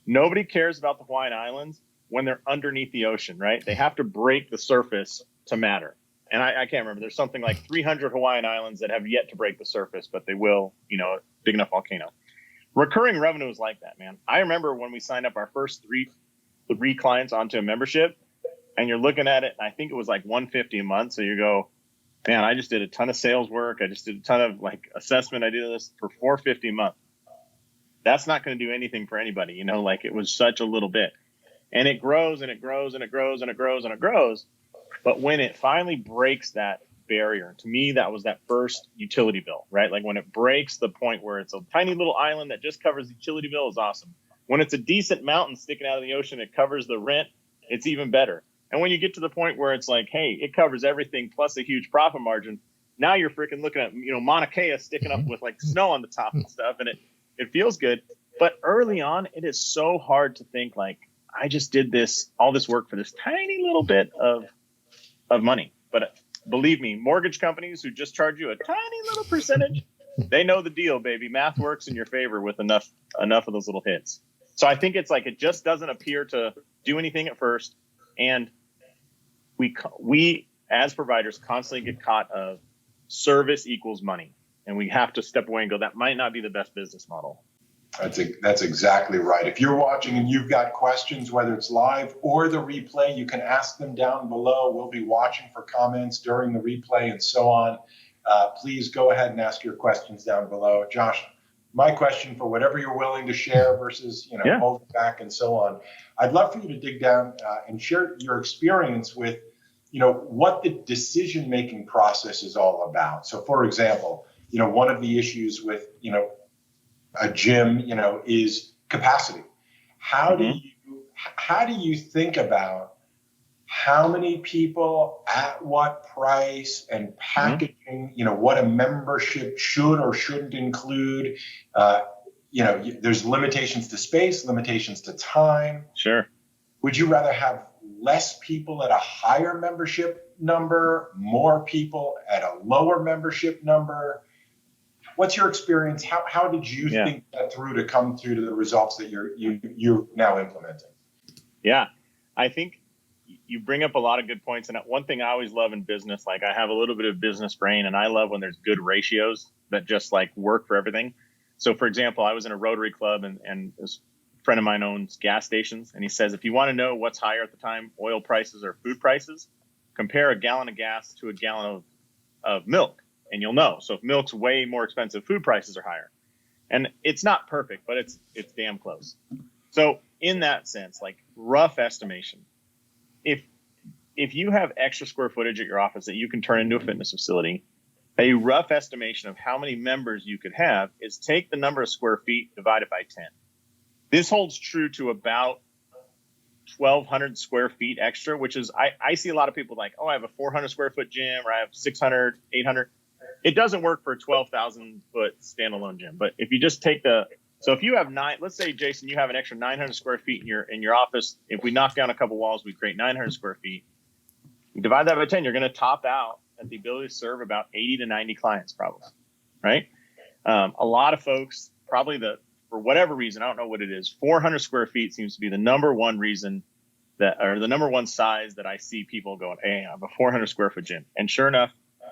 Nobody cares about the Hawaiian Islands when they're underneath the ocean, right? They have to break the surface to matter. And I can't remember. There's something like 300 Hawaiian islands that have yet to break the surface, but they will, big enough volcano. Recurring revenue is like that, man. I remember when we signed up our first three clients onto a membership, and you're looking at it, and I think it was like $150 a month. So you go, man, I just did a ton of sales work. I just did a ton of like assessment. I did this for $450 a month. That's not going to do anything for anybody, like it was such a little bit. And it grows and it grows and it grows and it grows and it grows. But when it finally breaks that barrier, to me, that was that first utility bill, right? Like when it breaks the point where it's a tiny little island that just covers the utility bill is awesome. When it's a decent mountain sticking out of the ocean, it covers the rent, it's even better. And when you get to the point where it's like, hey, it covers everything plus a huge profit margin, now you're freaking looking at, Mauna Kea sticking up with like snow on the top and stuff, and it feels good. But early on, it is so hard to think like, I just did all this work for this tiny little bit of money. But believe me, mortgage companies who just charge you a tiny little percentage, they know the deal, baby. Math works in your favor with enough of those little hits. So I think it's like it just doesn't appear to do anything at first. And we as providers constantly get caught of service equals money. And we have to step away and go, that might not be the best business model. That's exactly right. If you're watching and you've got questions, whether it's live or the replay, you can ask them down below. We'll be watching for comments during the replay and so on. Please go ahead and ask your questions down below. Josh, my question, for whatever you're willing to share versus, hold back and so on. I'd love for you to dig down and share your experience with, what the decision-making process is all about. So, for example, one of the issues with, a gym, is capacity. How do you think about how many people at what price and packaging, what a membership should or shouldn't include? There's limitations to space, limitations to time. Sure. Would you rather have less people at a higher membership number, more people at a lower membership number? What's your experience? How did you think that through to come through to the results that you're now implementing? Yeah, I think you bring up a lot of good points. And one thing I always love in business, like I have a little bit of business brain, and I love when there's good ratios that just like work for everything. So for example, I was in a Rotary Club and this friend of mine owns gas stations. And he says, if you want to know what's higher at the time, oil prices or food prices, compare a gallon of gas to a gallon of milk. And you'll know. So if milk's way more expensive, food prices are higher. And it's not perfect, but it's damn close. So in that sense, like rough estimation, if you have extra square footage at your office that you can turn into a fitness facility, a rough estimation of how many members you could have is take the number of square feet, divide it by 10. This holds true to about 1,200 square feet extra, which is, I see a lot of people like, oh, I have a 400 square foot gym, or I have 600, 800. It doesn't work for a 12,000 foot standalone gym. But if you just take so if you have let's say, Jason, you have an extra 900 square feet in your office. If we knock down a couple walls, we create 900 square feet. You divide that by 10, you're going to top out at the ability to serve about 80 to 90 clients, probably. Right. A lot of folks probably for whatever reason, I don't know what it is, 400 square feet seems to be the number one reason or the number one size that I see people going, hey, I have a 400 square foot gym. And sure enough,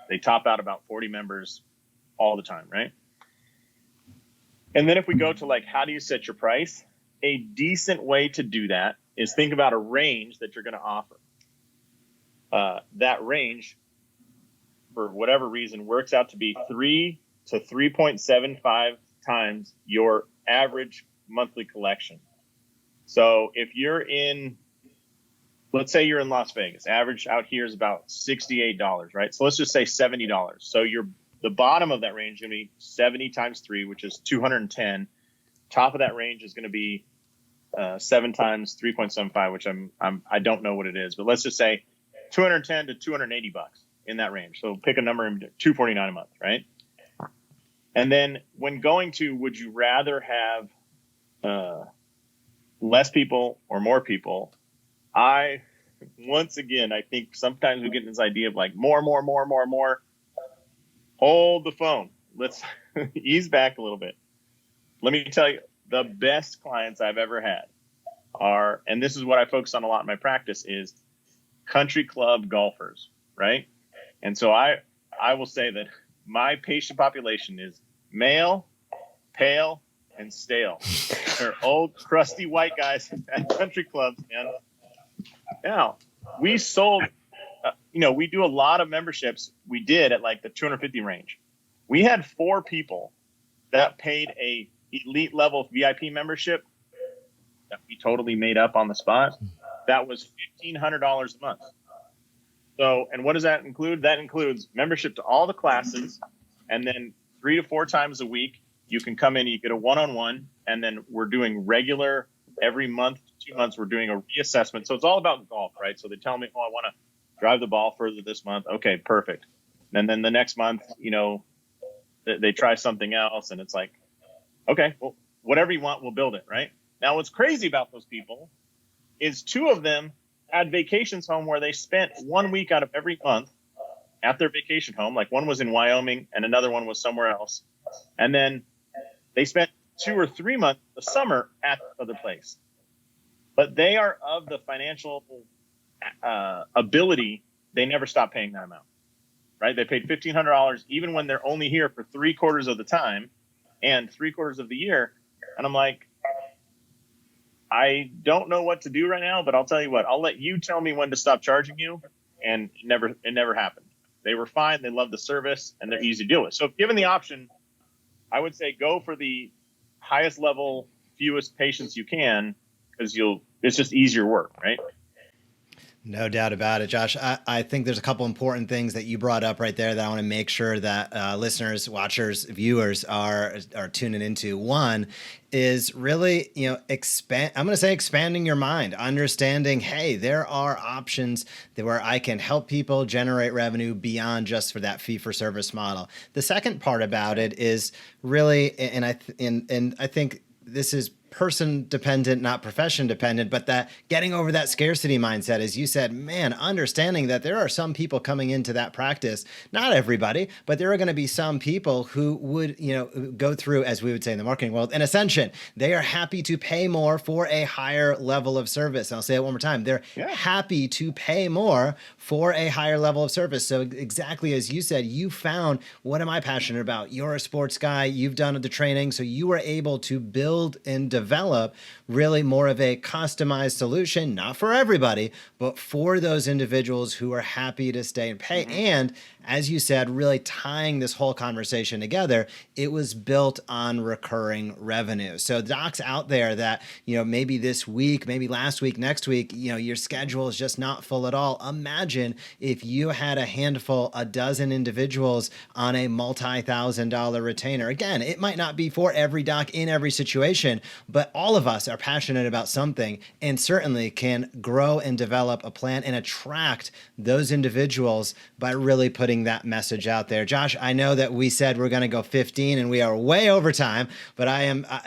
they top out about 40 members all the time, right? And then if we go to like, how do you set your price? A decent way to do that is think about a range that you're going to offer. That range, for whatever reason, works out to be 3 to 3.75 times your average monthly collection. So if you're let's say you're in Las Vegas, average out here is about $68, right? So let's just say $70. So the bottom of that range is going to be 70 times 3, which is 210. Top of that range is going to be 7 times 3.75, which I don't know what it is, but let's just say 210 to 280 bucks in that range. So pick a number, $249 a month, right? And then when going to, would you rather have less people or more people? Once again, I think sometimes we get this idea of like more. Hold the phone. Let's ease back a little bit. Let me tell you, the best clients I've ever had are, and this is what I focus on a lot in my practice, is country club golfers, right? And so I will say that my patient population is male, pale, and stale. They're old, crusty white guys at country clubs. And now we sold, we do a lot of memberships. We did at like the 250 range. We had 4 people that paid a elite level VIP membership that we totally made up on the spot. That was $1,500 a month. So, and what does that include? That includes membership to all the classes, and then 3 to 4 times a week you can come in, you get a one-on-one, and then we're doing regular every month, 2 months, we're doing a reassessment. So it's all about golf, right? So they tell me, oh, I want to drive the ball further this month. Okay, perfect. And then the next month, they try something else, and it's like, okay, well, whatever you want, we'll build it, right? Now, what's crazy about those people is 2 of them had vacations home where they spent 1 week out of every month at their vacation home. Like one was in Wyoming and another one was somewhere else. And then they spent 2 or 3 months the summer at the other place. But they are of the financial ability, they never stop paying that amount, right? They paid $1,500 even when they're only here for 3/4 of the time and 3/4 of the year. And I'm like, I don't know what to do right now, but I'll tell you what, I'll let you tell me when to stop charging you. And it never happened. They were fine. They love the service and they're easy to deal with. So if given the option, I would say go for the highest level, fewest patients you can, because it's just easier work, right? No doubt about it, Josh. I think there's a couple important things that you brought up right there that I want to make sure that listeners, watchers, viewers are tuning into. One is really, expanding your mind, understanding, hey, there are options where I can help people generate revenue beyond just for that fee for service model. The second part about it is really, and I think this is person dependent, not profession dependent, but that getting over that scarcity mindset, as you said, man, understanding that there are some people coming into that practice, not everybody, but there are going to be some people who would, go through, as we would say in the marketing world, an ascension. They are happy to pay more for a higher level of service. And I'll say it one more time. They're happy to pay more for a higher level of service. So exactly as you said, you found, what am I passionate about? You're a sports guy. You've done the training. So you were able to build and develop really more of a customized solution, not for everybody, but for those individuals who are happy to stay and pay. And as you said, really tying this whole conversation together, it was built on recurring revenue. So docs out there that, maybe this week, maybe last week, next week, your schedule is just not full at all. Imagine if you had a dozen individuals on a multi-$1,000 retainer. Again, it might not be for every doc in every situation, but all of us are passionate about something and certainly can grow and develop a plan and attract those individuals by really putting that message out there. Josh, I know that we said we're going to go 15 and we are way over time, but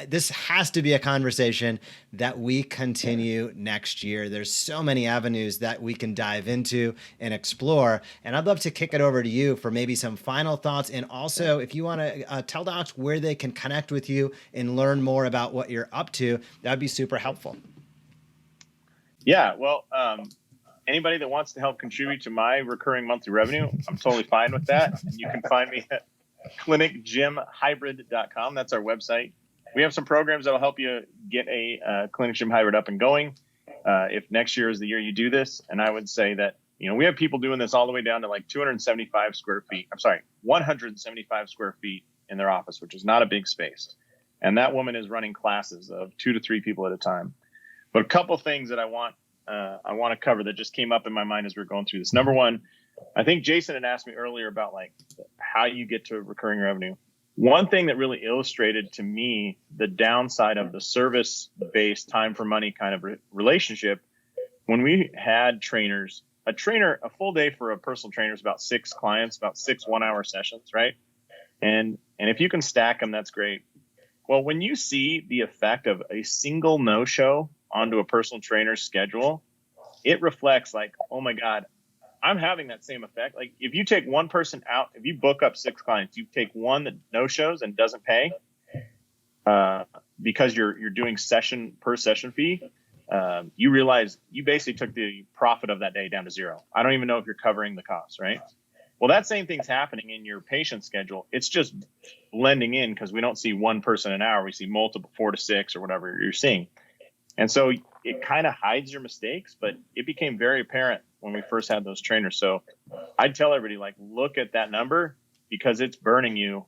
this has to be a conversation that we continue next year. There's so many avenues that we can dive into and explore. And I'd love to kick it over to you for maybe some final thoughts. And also, if you want to tell docs where they can connect with you and learn more about what you're up to, that'd be super helpful. Yeah, well, anybody that wants to help contribute to my recurring monthly revenue, I'm totally fine with that. And you can find me at clinicgymhybrid.com. That's our website. We have some programs that will help you get a clinic gym hybrid up and going if next year is the year you do this. And I would say that, we have people doing this all the way down to like 175 square feet in their office, which is not a big space. And that woman is running classes of 2 to 3 people at a time. But a couple things that I want to cover that just came up in my mind as we were going through this. Number one, I think Jason had asked me earlier about like how you get to recurring revenue. One thing that really illustrated to me the downside of the service-based time for money kind of relationship, when we had trainers, a full day for a personal trainer is about 6 clients, about 6 one-hour sessions, right? And if you can stack them, that's great. Well, when you see the effect of a single no-show onto a personal trainer's schedule, it reflects like, oh my God, I'm having that same effect. Like if you take one person out, if you book up 6 clients, you take one that no-shows and doesn't pay because you're doing session per session fee, you realize you basically took the profit of that day down to zero. I don't even know if you're covering the costs, right? Well, that same thing's happening in your patient schedule. It's just blending in because we don't see one person an hour. We see multiple, 4 to 6 or whatever you're seeing. And so it kind of hides your mistakes, but it became very apparent when we first had those trainers. So I'd tell everybody, like, look at that number because it's burning you.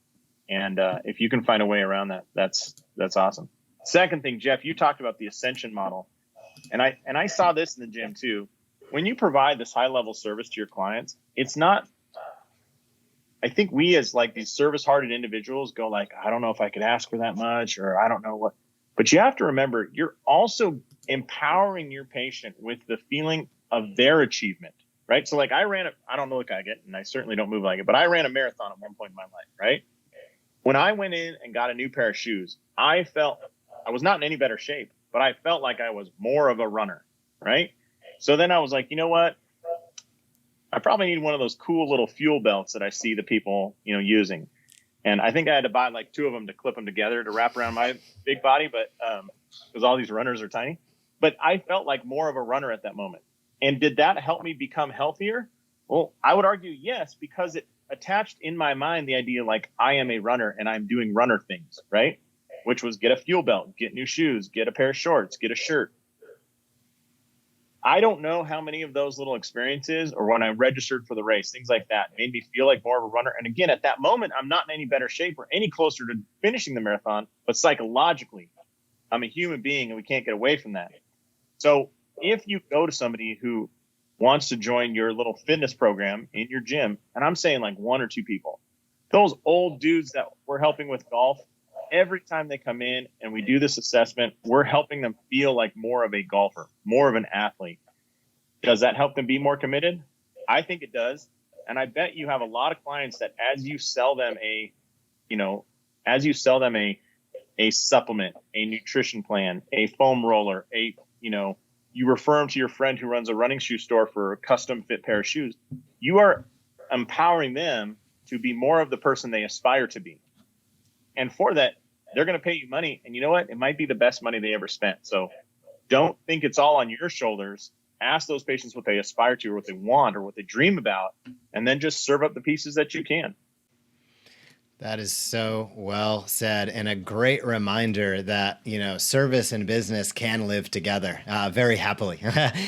And if you can find a way around that, that's awesome. Second thing, Jeff, you talked about the ascension model. And I saw this in the gym too. When you provide this high level service to your clients, it's not, I think we as like these service hearted individuals go like, I don't know if I could ask for that much, or I don't know what, but you have to remember, you're also empowering your patient with the feeling of their achievement, right? So like I don't look like it, and I certainly don't move like it, but I ran a marathon at one point in my life, right? When I went in and got a new pair of shoes, I felt I was not in any better shape, but I felt like I was more of a runner, right? So then I was like, you know what? I probably need one of those cool little fuel belts that I see the people, using. And I think I had to buy like 2 of them to clip them together to wrap around my big body, but because all these runners are tiny. But I felt like more of a runner at that moment. And did that help me become healthier? Well, I would argue yes, because it attached in my mind the idea like I am a runner and I'm doing runner things, right? Which was get a fuel belt, get new shoes, get a pair of shorts, get a shirt. I don't know how many of those little experiences, or when I registered for the race, things like that made me feel like more of a runner. And again, at that moment, I'm not in any better shape or any closer to finishing the marathon, but psychologically, I'm a human being and we can't get away from that. So if you go to somebody who wants to join your little fitness program in your gym, and I'm saying like 1 or 2 people, those old dudes that we're helping with golf, every time they come in and we do this assessment, we're helping them feel like more of a golfer, more of an athlete. Does that help them be more committed? I think it does. And I bet you have a lot of clients that as you sell them a supplement, a nutrition plan, a foam roller, you refer them to your friend who runs a running shoe store for a custom fit pair of shoes, you are empowering them to be more of the person they aspire to be. And for that, they're going to pay you money. And you know what? It might be the best money they ever spent. So don't think it's all on your shoulders. Ask those patients what they aspire to or what they want or what they dream about, and then just serve up the pieces that you can. That is so well said, and a great reminder that, service and business can live together very happily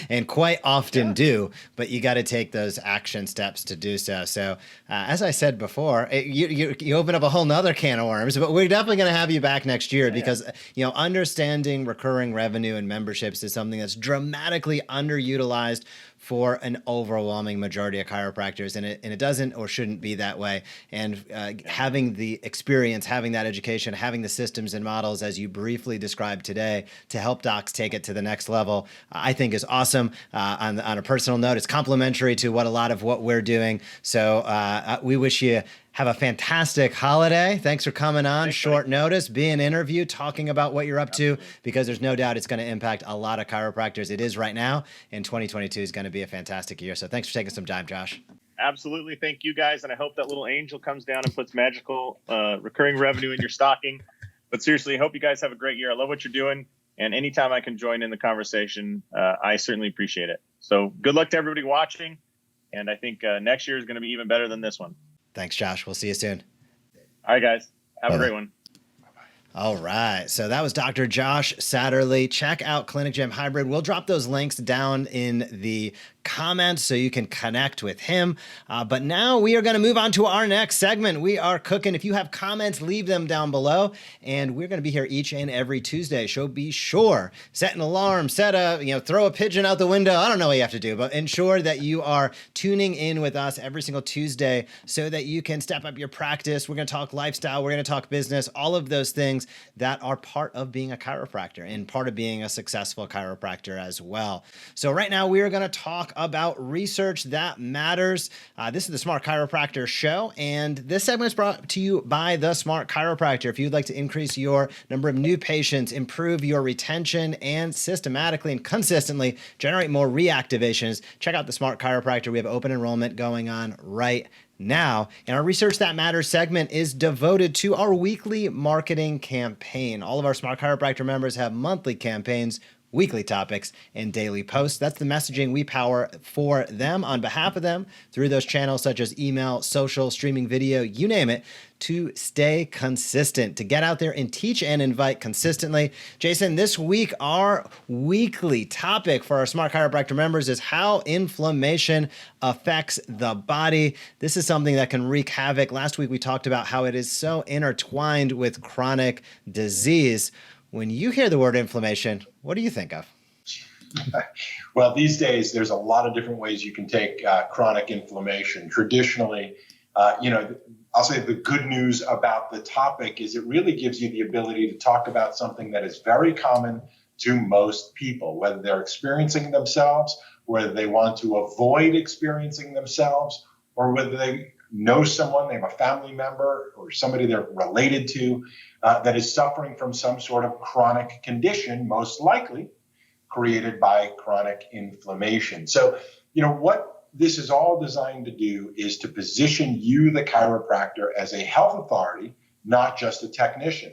and quite often do, but you got to take those action steps to do so. So as I said before, you open up a whole nother can of worms, but we're definitely going to have you back next year because, understanding recurring revenue and memberships is something that's dramatically underutilized for an overwhelming majority of chiropractors, and it doesn't or shouldn't be that way. And having the experience, having that education, having the systems and models, as you briefly described today, to help docs take it to the next level, I think is awesome. On a personal note, it's complementary to what we're doing. So we wish you have a fantastic holiday. Thanks for coming on short notice, being interviewed, talking about what you're up to, because there's no doubt it's going to impact a lot of chiropractors. It is right now, and 2022 is going to be a fantastic year. So thanks for taking some time, Josh. Absolutely. Thank you, guys. And I hope that little angel comes down and puts magical recurring revenue in your stocking. But seriously, I hope you guys have a great year. I love what you're doing. And anytime I can join in the conversation, I certainly appreciate it. So good luck to everybody watching. And I think next year is going to be even better than this one. Thanks, Josh. We'll see you soon. All right, guys. Have a great one. All right. So that was Dr. Josh Satterlee. Check out Clinic Gym Hybrid. We'll drop those links down in the comments so you can connect with him. But now we are going to move on to our next segment. We are cooking. If you have comments, leave them down below. And we're going to be here each and every Tuesday. So be sure, set an alarm, throw a pigeon out the window. I don't know what you have to do, but ensure that you are tuning in with us every single Tuesday so that you can step up your practice. We're going to talk lifestyle. We're going to talk business, all of those things that are part of being a chiropractor and part of being a successful chiropractor as well. So right now we are going to talk about research that matters. This is the Smart Chiropractor Show, and this segment is brought to you by the Smart Chiropractor. If you'd like to increase your number of new patients, improve your retention, and systematically and consistently generate more reactivations, check out the Smart Chiropractor. We have open enrollment going on right now. And our Research That Matters segment is devoted to our weekly marketing campaign. All of our Smart Chiropractor members have monthly campaigns weekly topics and daily posts. That's the messaging we power for them on behalf of them through those channels such as email, social, streaming video, you name it, to stay consistent, to get out there and teach and invite consistently. Jason, this week, our weekly topic for our Smart Chiropractor members is how inflammation affects the body. This is something that can wreak havoc. Last week, we talked about how it is so intertwined with chronic disease. When you hear the word inflammation, what do you think of? Well, these days, there's a lot of different ways you can take chronic inflammation. Traditionally, I'll say the good news about the topic is it really gives you the ability to talk about something that is very common to most people, whether they're experiencing themselves, whether they want to avoid experiencing themselves, or whether they know someone, they have a family member or somebody they're related to that is suffering from some sort of chronic condition, most likely created by chronic inflammation. So, what this is all designed to do is to position you, the chiropractor, as a health authority, not just a technician.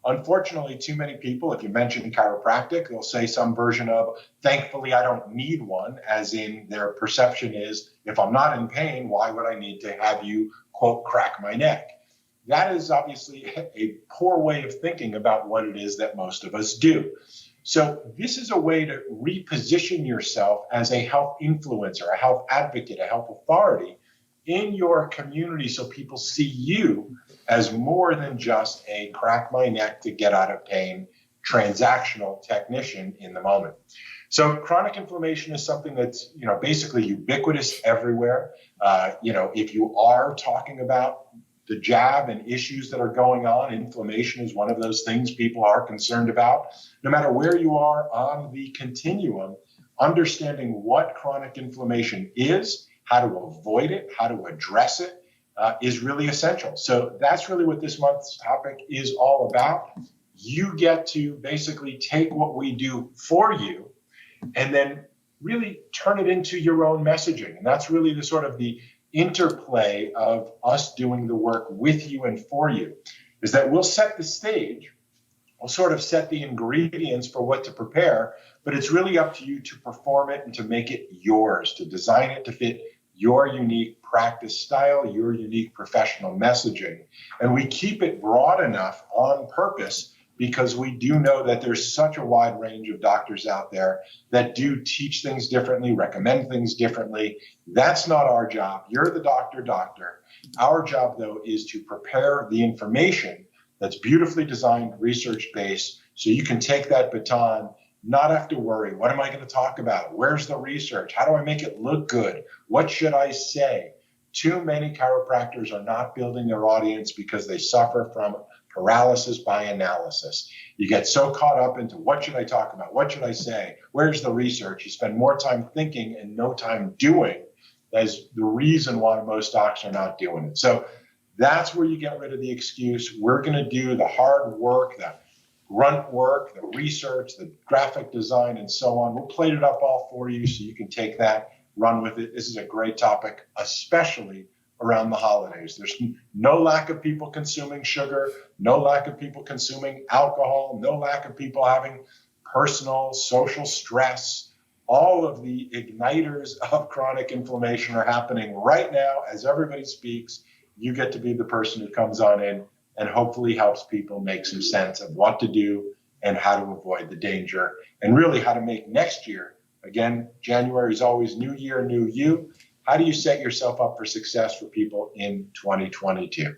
Unfortunately, too many people, if you mention chiropractic, they'll say some version of, thankfully, I don't need one, as in their perception is, if I'm not in pain, why would I need to have you, quote, crack my neck? That is obviously a poor way of thinking about what it is that most of us do. So this is a way to reposition yourself as a health influencer, a health advocate, a health authority in your community so people see you as more than just a crack my neck to get out of pain transactional technician in the moment. So chronic inflammation is something that's, basically ubiquitous everywhere. If you are talking about the jab and issues that are going on, inflammation is one of those things people are concerned about. No matter where you are on the continuum, understanding what chronic inflammation is, how to avoid it, how to address it, is really essential. So that's really what this month's topic is all about. You get to basically take what we do for you and then really turn it into your own messaging. And that's really the sort of the interplay of us doing the work with you and for you, is that we'll set the stage, we'll sort of set the ingredients for what to prepare, but it's really up to you to perform it and to make it yours, to design it to fit your unique practice style, your unique professional messaging. And we keep it broad enough on purpose because we do know that there's such a wide range of doctors out there that do teach things differently, recommend things differently. That's not our job. You're the doctor. Our job, though, is to prepare the information that's beautifully designed, research-based, so you can take that baton, not have to worry, what am I going to talk about? Where's the research? How do I make it look good? What should I say? Too many chiropractors are not building their audience because they suffer from paralysis by analysis. You get so caught up into what should I talk about? What should I say? Where's the research? You spend more time thinking and no time doing. That's the reason why most docs are not doing it. So that's where you get rid of the excuse. We're going to do the hard work, the grunt work, the research, the graphic design, and so on. We'll plate it up all for you so you can take that, run with it. This is a great topic, especially around the holidays. There's no lack of people consuming sugar, no lack of people consuming alcohol, no lack of people having personal, social stress. All of the igniters of chronic inflammation are happening right now as everybody speaks. You get to be the person who comes on in and hopefully helps people make some sense of what to do and how to avoid the danger, and really how to make next year, again, January is always new year, new you. How do you set yourself up for success for people in 2022?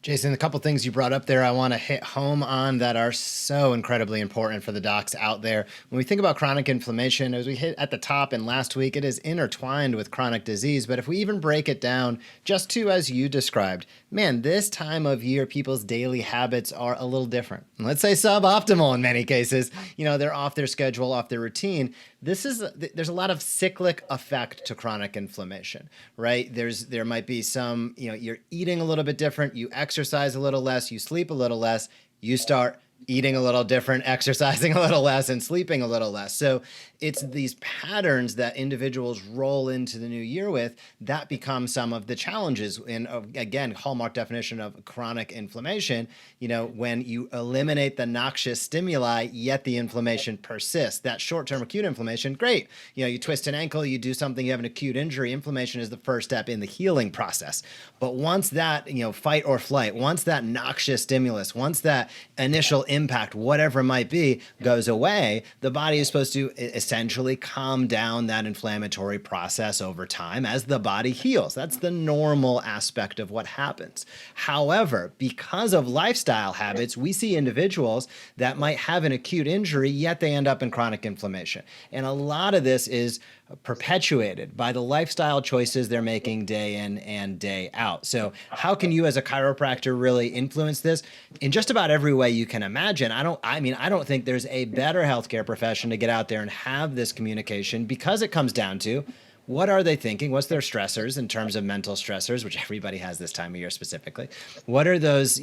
Jason, a couple things you brought up there I want to hit home on that are so incredibly important for the docs out there. When we think about chronic inflammation, as we hit at the top and last week, it is intertwined with chronic disease. But if we even break it down just to, as you described, man, this time of year, people's daily habits are a little different. Let's say suboptimal in many cases. They're off their schedule, off their routine. There's a lot of cyclic effect to chronic inflammation, right? There might be some, you're eating a little bit different, you exercise a little less, you sleep a little less, you start eating a little different, exercising a little less, and sleeping a little less. So it's these patterns that individuals roll into the new year with that become some of the challenges. And again, hallmark definition of chronic inflammation, when you eliminate the noxious stimuli, yet the inflammation persists. That short-term acute inflammation, great. You twist an ankle, you do something, you have an acute injury. Inflammation is the first step in the healing process. But once that, fight or flight, once that noxious stimulus, once that initial impact, whatever it might be, goes away, the body is supposed to essentially calm down that inflammatory process over time as the body heals. That's the normal aspect of what happens. However, because of lifestyle habits, we see individuals that might have an acute injury, yet they end up in chronic inflammation. And a lot of this is perpetuated by the lifestyle choices they're making day in and day out. So how can you as a chiropractor really influence this? In just about every way you can imagine. I don't think there's a better healthcare profession to get out there and have this communication, because it comes down to what are they thinking? What's their stressors in terms of mental stressors, which everybody has this time of year specifically? What are those,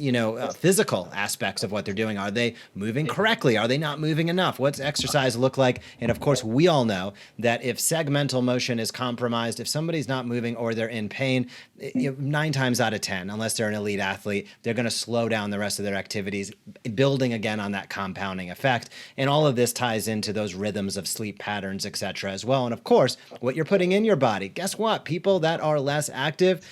physical aspects of what they're doing? Are they moving correctly? Are they not moving enough? What's exercise look like? And of course, we all know that if segmental motion is compromised, if somebody's not moving or they're in pain, 9 times out of 10, unless they're an elite athlete, they're going to slow down the rest of their activities, building again on that compounding effect. And all of this ties into those rhythms of sleep patterns, et cetera, as well. And of course, what you're putting in your body. Guess what? People that are less active,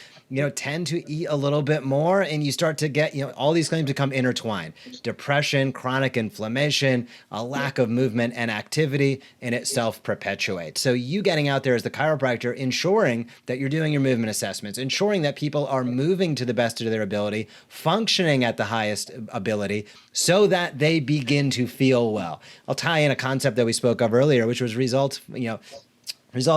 tend to eat a little bit more, and you start to get, all these things become intertwined. Depression, chronic inflammation, a lack of movement and activity, and it self-perpetuates. So you getting out there as the chiropractor, ensuring that you're doing your movement assessments, ensuring that people are moving to the best of their ability, functioning at the highest ability, so that they begin to feel well. I'll tie in a concept that we spoke of earlier, which was results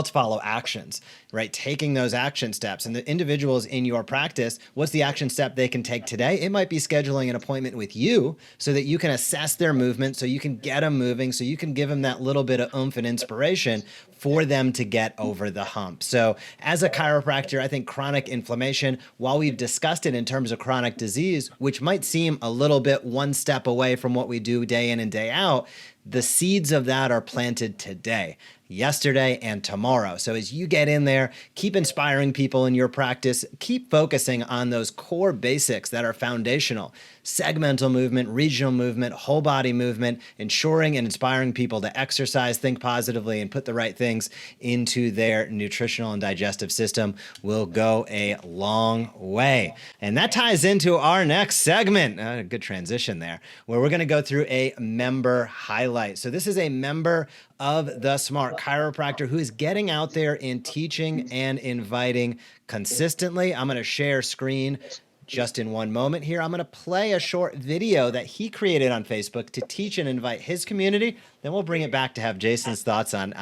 follow actions, right? Taking those action steps. And the individuals in your practice, what's the action step they can take today? It might be scheduling an appointment with you so that you can assess their movement, so you can get them moving, so you can give them that little bit of oomph and inspiration for them to get over the hump. So as a chiropractor, I think chronic inflammation, while we've discussed it in terms of chronic disease, which might seem a little bit one step away from what we do day in and day out, the seeds of that are planted today, yesterday, and tomorrow. So as you get in there, keep inspiring people in your practice, keep focusing on those core basics that are foundational: segmental movement, regional movement, whole body movement, ensuring and inspiring people to exercise, think positively, and put the right things into their nutritional and digestive system will go a long way. And that ties into our next segment, good transition there, where we're going to go through a member highlight. So this is a member of the Smart Chiropractor who is getting out there and teaching and inviting consistently. I'm going to share screen just in one moment here. I'm going to play a short video that he created on Facebook to teach and invite his community. Then we'll bring it back to have Jason's thoughts on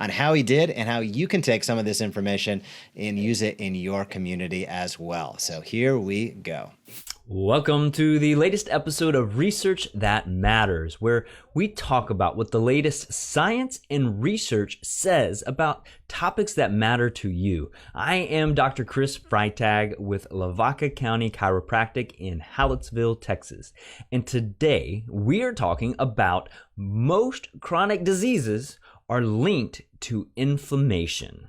how he did and how you can take some of this information and use it in your community as well. So here we go. Welcome to the latest episode of Research That Matters, where we talk about what the latest science and research says about topics that matter to you. I am Dr. Chris Freytag with Lavaca County Chiropractic in Hallettsville, Texas. And today we are talking about most chronic diseases are linked to inflammation.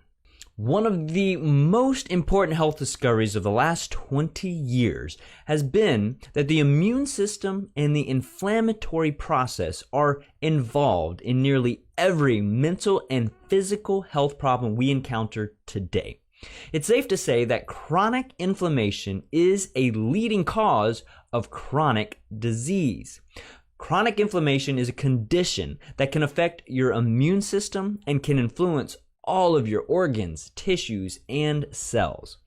One of the most important health discoveries of the last 20 years has been that the immune system and the inflammatory process are involved in nearly every mental and physical health problem we encounter today. It's safe to say that chronic inflammation is a leading cause of chronic disease. Chronic inflammation is a condition that can affect your immune system and can influence all of your organs, tissues, and cells.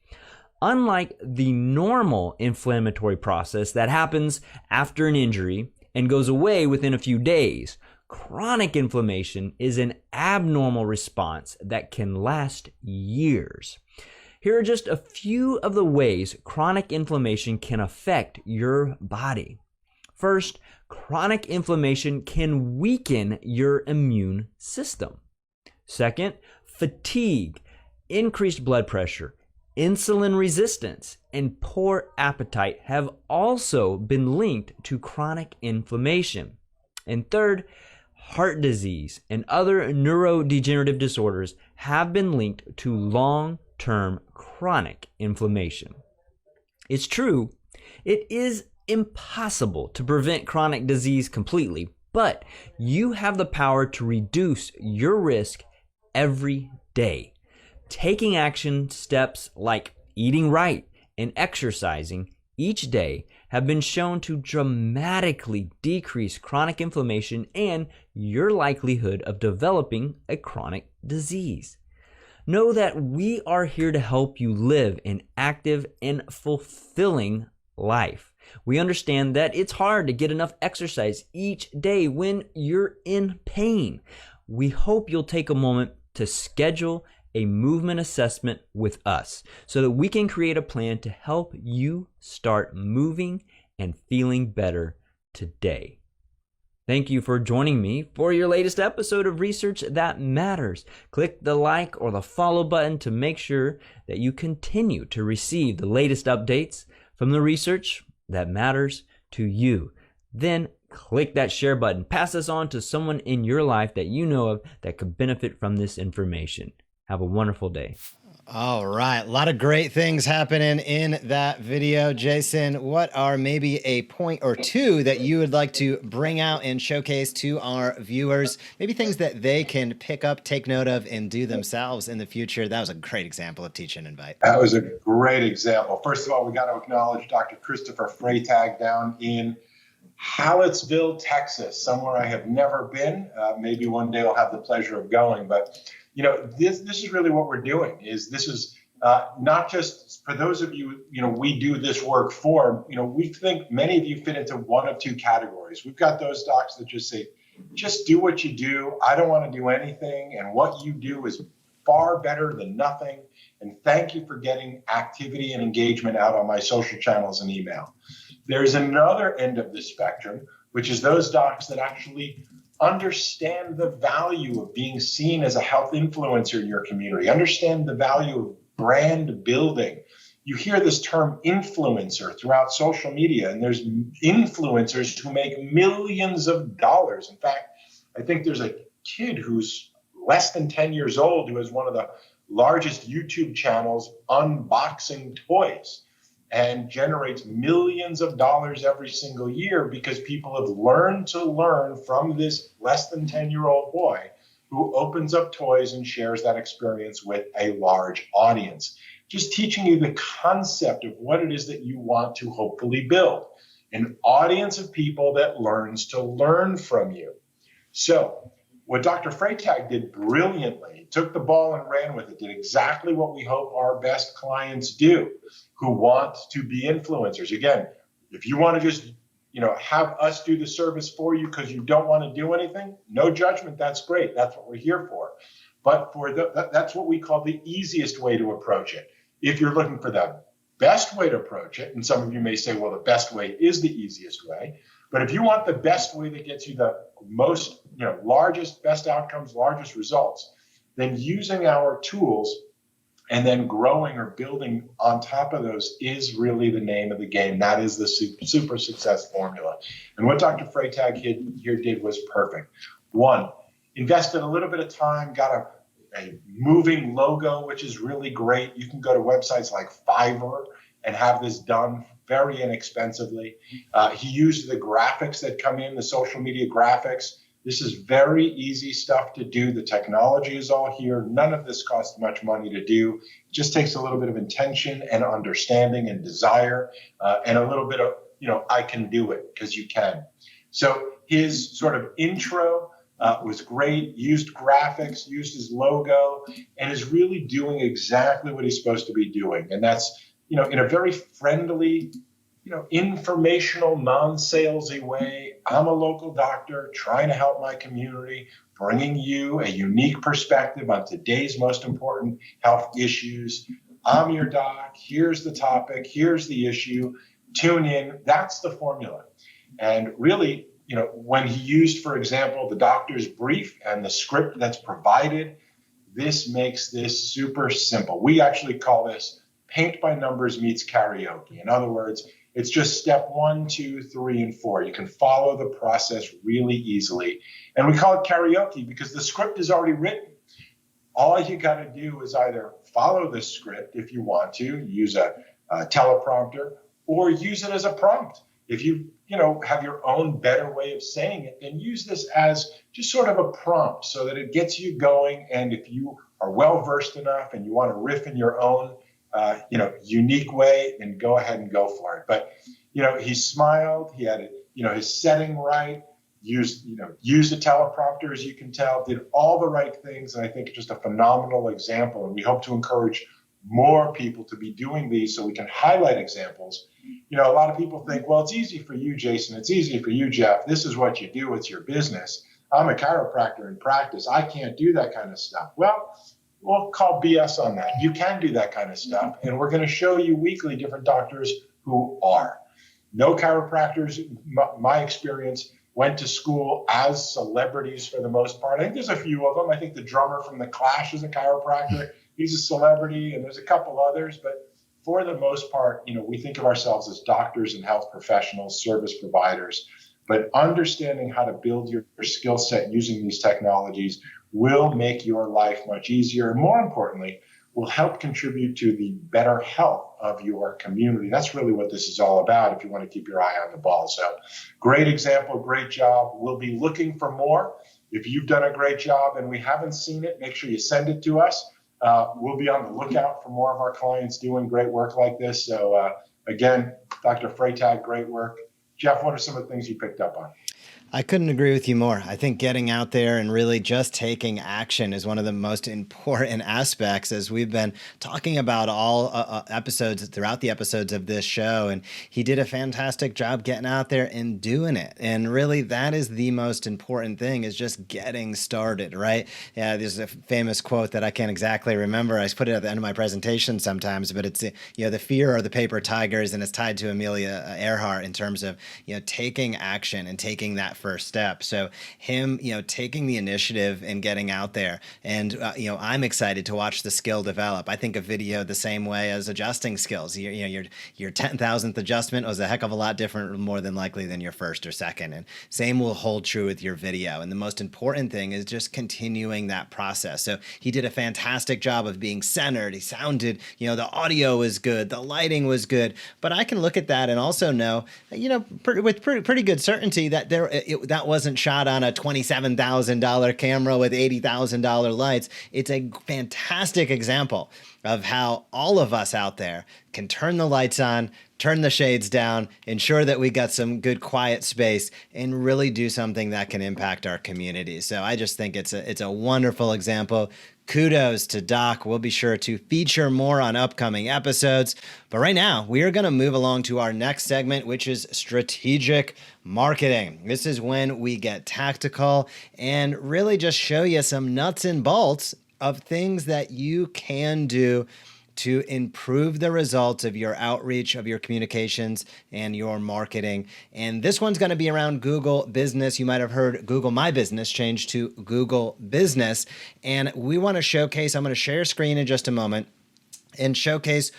Unlike the normal inflammatory process that happens after an injury and goes away within a few days, chronic inflammation is an abnormal response that can last years. Here are just a few of the ways chronic inflammation can affect your body. First, chronic inflammation can weaken your immune system. Second, fatigue, increased blood pressure, Insulin resistance and poor appetite have also been linked to chronic inflammation. And third, heart disease and other neurodegenerative disorders have been linked to long-term chronic inflammation. It's true, it is impossible to prevent chronic disease completely, but you have the power to reduce your risk every day. Taking action steps like eating right and exercising each day have been shown to dramatically decrease chronic inflammation and your likelihood of developing a chronic disease. Know that we are here to help you live an active and fulfilling life. We understand that it's hard to get enough exercise each day when you're in pain. We hope you'll take a moment to schedule a movement assessment with us so that we can create a plan to help you start moving and feeling better today. Thank you for joining me for your latest episode of Research That Matters. Click the like or the follow button to make sure that you continue to receive the latest updates from the research that matters to you. Then click that share button. Pass this on to someone in your life that you know of that could benefit from this information. Have a wonderful day. All right. A lot of great things happening in that video. Jason, what are maybe a point or two that you would like to bring out and showcase to our viewers? Maybe things that they can pick up, take note of, and do themselves in the future. That was a great example of teach and invite. That was a great example. First of all, we got to acknowledge Dr. Christopher Freytag down in Hallettsville, Texas, somewhere I have never been. Maybe one day I'll have the pleasure of going, but this is really what we're doing. This is not just for those of you, we do this work for, we think many of you fit into one of two categories. We've got those docs that just say, just do what you do. I don't want to do anything. And what you do is far better than nothing. And thank you for getting activity and engagement out on my social channels and email. There's another end of the spectrum, which is those docs that actually understand the value of being seen as a health influencer in your community, understand the value of brand building. You hear this term influencer throughout social media, and there's influencers who make millions of dollars. In fact, I think there's a kid who's less than 10 years old who has one of the largest YouTube channels unboxing toys and generates millions of dollars every single year because people have learned to learn from this less than 10-year-old boy who opens up toys and shares that experience with a large audience. Just teaching you the concept of what it is that you want to hopefully build. An audience of people that learns to learn from you. So what Dr. Freytag did brilliantly, took the ball and ran with it, did exactly what we hope our best clients do who want to be influencers. Again, if you want to just, have us do the service for you because you don't want to do anything, no judgment, that's great. That's what we're here for. But that's what we call the easiest way to approach it. If you're looking for the best way to approach it, and some of you may say, well, the best way is the easiest way. But if you want the best way that gets you the most, largest, best outcomes, largest results, then using our tools and then growing or building on top of those is really the name of the game. That is the super success formula. And what Dr. Freytag here did was perfect. One, invested a little bit of time, got a moving logo, which is really great. You can go to websites like Fiverr and have this done very inexpensively. He used the graphics that come in, the social media graphics. This is very easy stuff to do. The technology is all here. None of this costs much money to do. It just takes a little bit of intention and understanding and desire and a little bit of, I can do it because you can. So his sort of intro was great, used graphics, used his logo, and is really doing exactly what he's supposed to be doing. And that's, in a very friendly, informational, non-salesy way. I'm a local doctor trying to help my community, bringing you a unique perspective on today's most important health issues. I'm your doc. Here's the topic. Here's the issue. Tune in. That's the formula. And really, when he used, for example, the doctor's brief and the script that's provided, this makes this super simple. We actually call this paint by numbers meets karaoke. In other words, it's just step 1, 2, 3, and 4. You can follow the process really easily. And we call it karaoke because the script is already written. All you got to do is either follow the script if you want to, use a teleprompter, or use it as a prompt. If you have your own better way of saying it, then use this as just sort of a prompt so that it gets you going. And if you are well versed enough and you want to riff in your own unique way, then go ahead and go for it. But he smiled. He had his setting right. Used a teleprompter, as you can tell, did all the right things. And I think it's just a phenomenal example. And we hope to encourage more people to be doing these so we can highlight examples. A lot of people think, well, it's easy for you, Jason. It's easy for you, Jeff. This is what you do. It's your business. I'm a chiropractor in practice. I can't do that kind of stuff. Well, we'll call BS on that. You can do that kind of stuff. And we're going to show you weekly different doctors who are. No chiropractors, my experience, went to school as celebrities for the most part. I think there's a few of them. I think the drummer from The Clash is a chiropractor. He's a celebrity, and there's a couple others. But for the most part, we think of ourselves as doctors and health professionals, service providers. But understanding how to build your skill set using these technologies will make your life much easier. And more importantly, will help contribute to the better health of your community. That's really what this is all about if you want to keep your eye on the ball. So great example, great job. We'll be looking for more. If you've done a great job and we haven't seen it, make sure you send it to us. We'll be on the lookout for more of our clients doing great work like this. So again, Dr. Freytag, great work. Jeff, what are some of the things you picked up on? I couldn't agree with you more. I think getting out there and really just taking action is one of the most important aspects, as we've been talking about all episodes throughout the episodes of this show. And he did a fantastic job getting out there and doing it. And really, that is the most important thing, is just getting started, right? Yeah, there's a famous quote that I can't exactly remember. I put it at the end of my presentation sometimes, but it's, the fear of the paper tigers, and it's tied to Amelia Earhart in terms of, taking action and taking that first step. So him, taking the initiative and getting out there. And, I'm excited to watch the skill develop. I think of video the same way as adjusting skills. Your 10,000th adjustment was a heck of a lot different, more than likely, than your first or second. And same will hold true with your video. And the most important thing is just continuing that process. So he did a fantastic job of being centered. He sounded, the audio was good, the lighting was good. But I can look at that and also know, with pretty good certainty that that wasn't shot on a $27,000 camera with $80,000 lights. It's a fantastic example of how all of us out there can turn the lights on, turn the shades down, ensure that we got some good quiet space, and really do something that can impact our community. So I just think it's a wonderful example. Kudos to Doc. We'll be sure to feature more on upcoming episodes. But right now, we are going to move along to our next segment, which is strategic marketing. This is when we get tactical and really just show you some nuts and bolts of things that you can do to improve the results of your outreach, of your communications, and your marketing. And this one's going to be around Google Business. You might have heard Google My Business change to Google Business. And we want to showcase, I'm going to share screen in just a moment, and showcase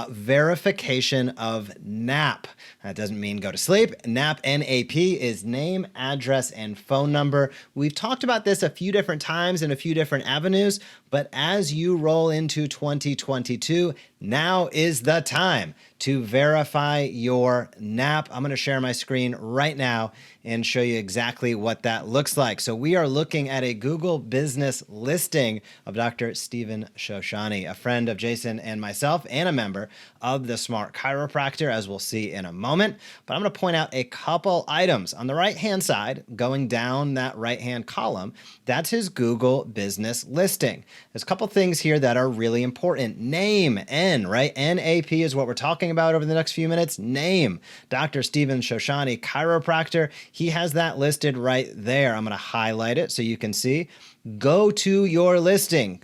verification of NAP. That doesn't mean go to sleep. NAP, N-A-P, is name, address, and phone number. We've talked about this a few different times in a few different avenues, but as you roll into 2022, now is the time to verify your NAP. I'm going to share my screen right now and show you exactly what that looks like. So we are looking at a Google Business listing of Dr. Stephen Shoshani, a friend of Jason and myself, and a member of the Smart Chiropractor, as we'll see in a moment. But I'm going to point out a couple items. On the right-hand side, going down that right-hand column, that's his Google Business listing. There's a couple things here that are really important. Name, N, right? N-A-P is what we're talking about over the next few minutes. Name, Dr. Stephen Shoshani, chiropractor. He has that listed right there. I'm going to highlight it so you can see. Go to your listing,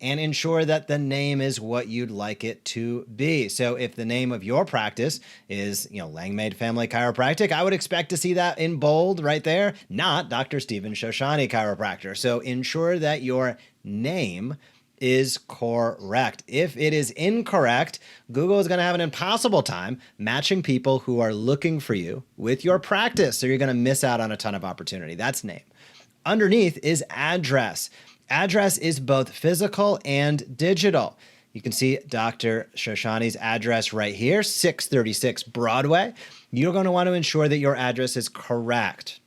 and ensure that the name is what you'd like it to be. So if the name of your practice is, Langmaid Family Chiropractic, I would expect to see that in bold right there, not Dr. Stephen Shoshani Chiropractor. So ensure that your name is correct. If it is incorrect, Google is going to have an impossible time matching people who are looking for you with your practice. So you're going to miss out on a ton of opportunity. That's name. Underneath is address. Address is both physical and digital. You can see Dr. Shoshani's address right here, 636 Broadway. You're going to want to ensure that your address is correct.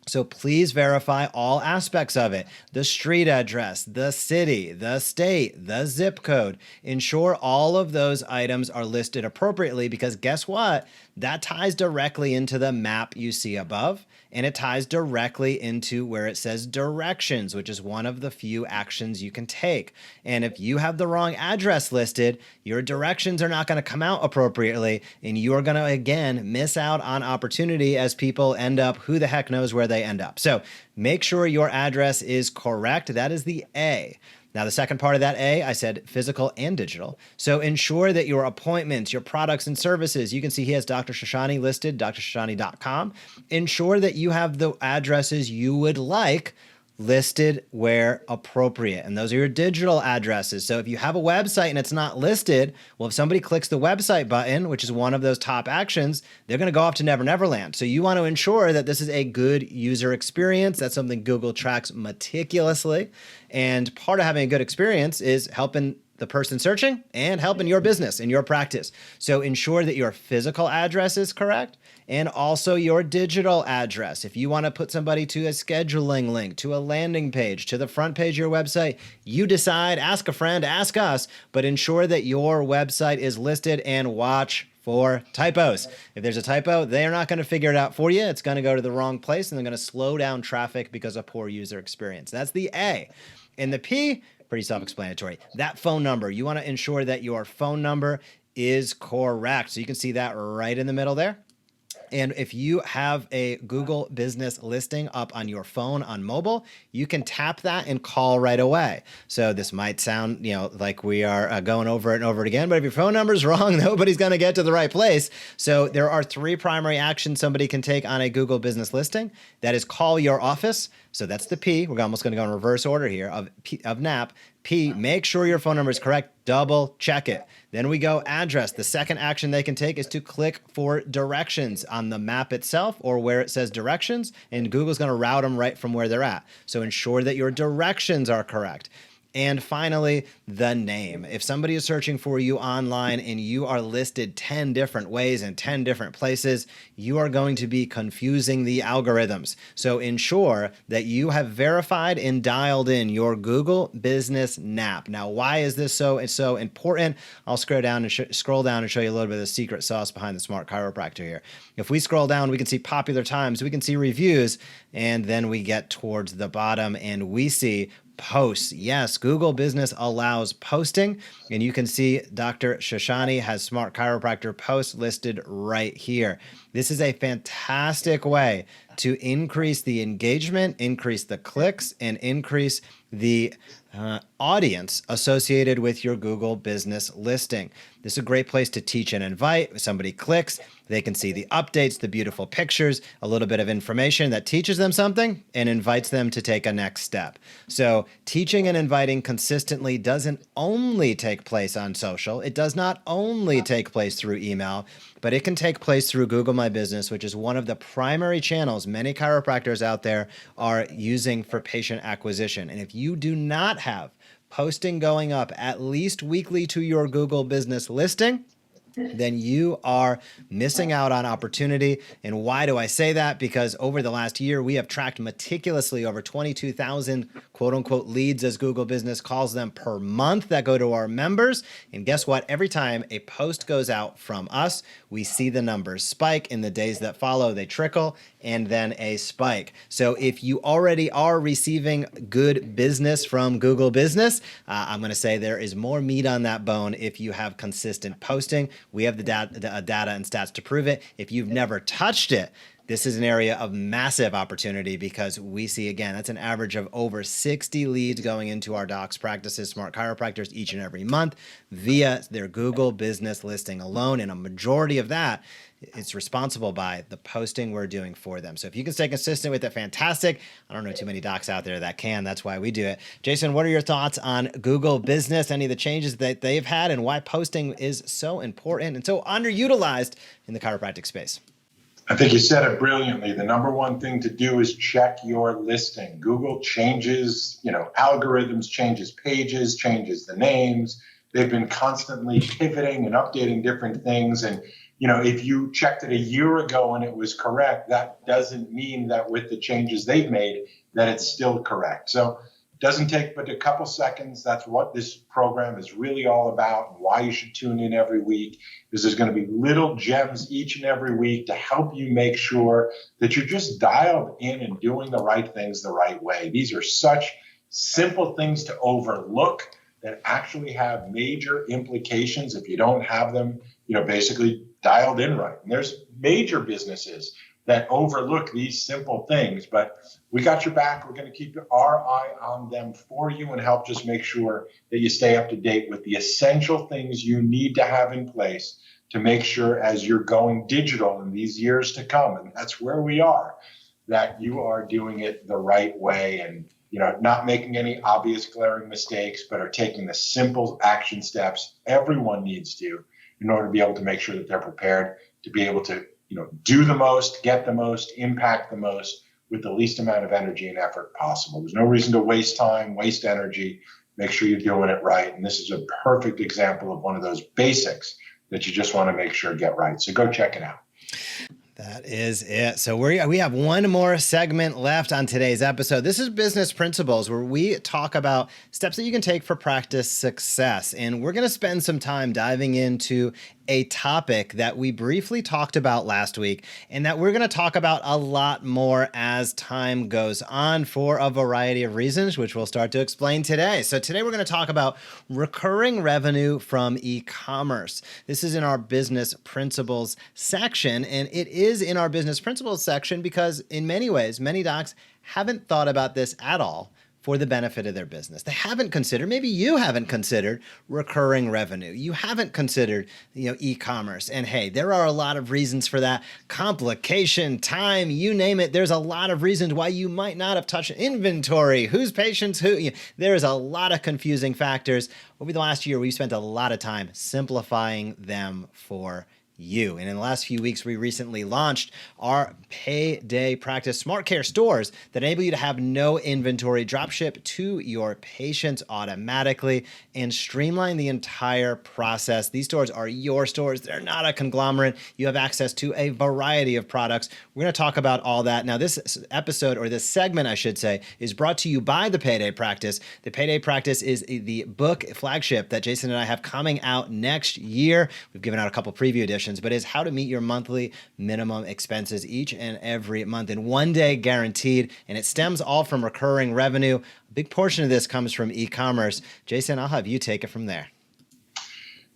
So please verify all aspects of it. The street address, the city, the state, the zip code. Ensure all of those items are listed appropriately, because guess what? That ties directly into the map you see above, and it ties directly into where it says directions, which is one of the few actions you can take. And if you have the wrong address listed, your directions are not going to come out appropriately, and you're going to, again, miss out on opportunity as people end up, who the heck knows where they end up. So make sure your address is correct. That is the A. Now, the second part of that A, I said physical and digital. So ensure that your appointments, your products and services, you can see he has Dr. Shoshani listed, drshoshani.com. Ensure that you have the addresses you would like listed where appropriate. And those are your digital addresses. So if you have a website and it's not listed, well, if somebody clicks the website button, which is one of those top actions, they're going to go off to Never Never Land. So you want to ensure that this is a good user experience. That's something Google tracks meticulously. And part of having a good experience is helping the person searching and helping your business and your practice. So ensure that your physical address is correct, and also your digital address. If you want to put somebody to a scheduling link, to a landing page, to the front page of your website, you decide, ask a friend, ask us, but ensure that your website is listed, and watch for typos. If there's a typo, they're not going to figure it out for you. It's going to go to the wrong place, and they're going to slow down traffic because of poor user experience. That's the A. And the P, pretty self-explanatory. That phone number, you want to ensure that your phone number is correct. So you can see that right in the middle there. And if you have a Google business listing up on your phone on mobile, you can tap that and call right away. So this might sound, like we are going over it and over it again, but if your phone number is wrong, nobody's going to get to the right place. So there are 3 primary actions somebody can take on a Google business listing. That is call your office. So that's the P. We're almost going to go in reverse order here of NAP. P, make sure your phone number is correct. Double check it. Then we go address. The second action they can take is to click for directions on the map itself or where it says directions, and Google's going to route them right from where they're at. So ensure that your directions are correct. And finally, the name. If somebody is searching for you online and you are listed 10 different ways in 10 different places, you are going to be confusing the algorithms. So ensure that you have verified and dialed in your Google Business NAP. Now, why is this so important? I'll scroll down and show you a little bit of the secret sauce behind the Smart Chiropractor here. If we scroll down, we can see popular times, we can see reviews, and then we get towards the bottom and we see posts. Yes, Google Business allows posting, and you can see Dr. Shoshani has Smart Chiropractor posts listed right here. This is a fantastic way to increase the engagement, increase the clicks, and increase the audience associated with your Google business listing. This is a great place to teach and invite. If somebody clicks, they can see the updates, the beautiful pictures, a little bit of information that teaches them something and invites them to take a next step. So teaching and inviting consistently doesn't only take place on social. It does not only take place through email, but it can take place through Google My Business, which is one of the primary channels many chiropractors out there are using for patient acquisition. And if you do not have posting going up at least weekly to your Google business listing, then you are missing out on opportunity. And why do I say that? Because over the last year, we have tracked meticulously over 22,000 quote unquote leads, as Google Business calls them, per month that go to our members. And guess what? Every time a post goes out from us, we see the numbers spike. In the days that follow, they trickle and then a spike. So if you already are receiving good business from Google Business, I'm going to say there is more meat on that bone if you have consistent posting. We have the data and stats to prove it. If you've never touched it, This is an area of massive opportunity because we see, again, that's an average of over 60 leads going into our docs' practices, Smart Chiropractors, each and every month via their Google business listing alone. And a majority of that is responsible by the posting we're doing for them. So if you can stay consistent with it, fantastic. I don't know too many docs out there that can. That's why we do it. Jason, what are your thoughts on Google business, any of the changes that they've had, and why posting is so important and so underutilized in the chiropractic space? I think you said it brilliantly. The number one thing to do is check your listing. Google changes, algorithms, changes pages, changes the names. They've been constantly pivoting and updating different things. And, if you checked it a year ago and it was correct, that doesn't mean that with the changes they've made, that it's still correct. So it doesn't take but a couple seconds. That's what this program is really all about, and why you should tune in every week, is there's going to be little gems each and every week to help you make sure that you're just dialed in and doing the right things the right way. These are such simple things to overlook that actually have major implications if you don't have them, basically dialed in right. And there's major businesses that overlook these simple things, but we got your back. We're going to keep our eye on them for you and help just make sure that you stay up to date with the essential things you need to have in place to make sure as you're going digital in these years to come, and that's where we are, that you are doing it the right way and not making any obvious glaring mistakes, but are taking the simple action steps everyone needs to in order to be able to make sure that they're prepared to be able to do the most, get the most, impact the most with the least amount of energy and effort possible. There's no reason to waste time, waste energy. Make sure you're doing it right. And this is a perfect example of one of those basics that you just want to make sure get right. So go check it out. That is it. So we have one more segment left on today's episode. This is Business Principles, where we talk about steps that you can take for practice success. And we're going to spend some time diving into a topic that we briefly talked about last week, and that we're going to talk about a lot more as time goes on for a variety of reasons, which we'll start to explain today. So today we're going to talk about recurring revenue from e-commerce. This is in our Business Principles section, and it is in our Business Principles section because in many ways, many docs haven't thought about this at all for the benefit of their business. They haven't considered, maybe you haven't considered recurring revenue. You haven't considered, e-commerce. And hey, there are a lot of reasons for that. Complication, time, you name it. There's a lot of reasons why you might not have touched inventory, whose patients, there is a lot of confusing factors. Over the last year, we've spent a lot of time simplifying them for you. And in the last few weeks, we recently launched our payday practice smart care stores that enable you to have no inventory, drop ship to your patients automatically, and streamline the entire process. These stores are your stores. They're not a conglomerate. You have access to a variety of products. We're going to talk about all that. Now, this episode, or this segment, I should say, is brought to you by the Payday Practice. The Payday Practice is the book flagship that Jason and I have coming out next year. We've given out a couple preview editions, but is how to meet your monthly minimum expenses each and every month in one day guaranteed. And it stems all from recurring revenue. A big portion of this comes from e-commerce. Jason, I'll have you take it from there.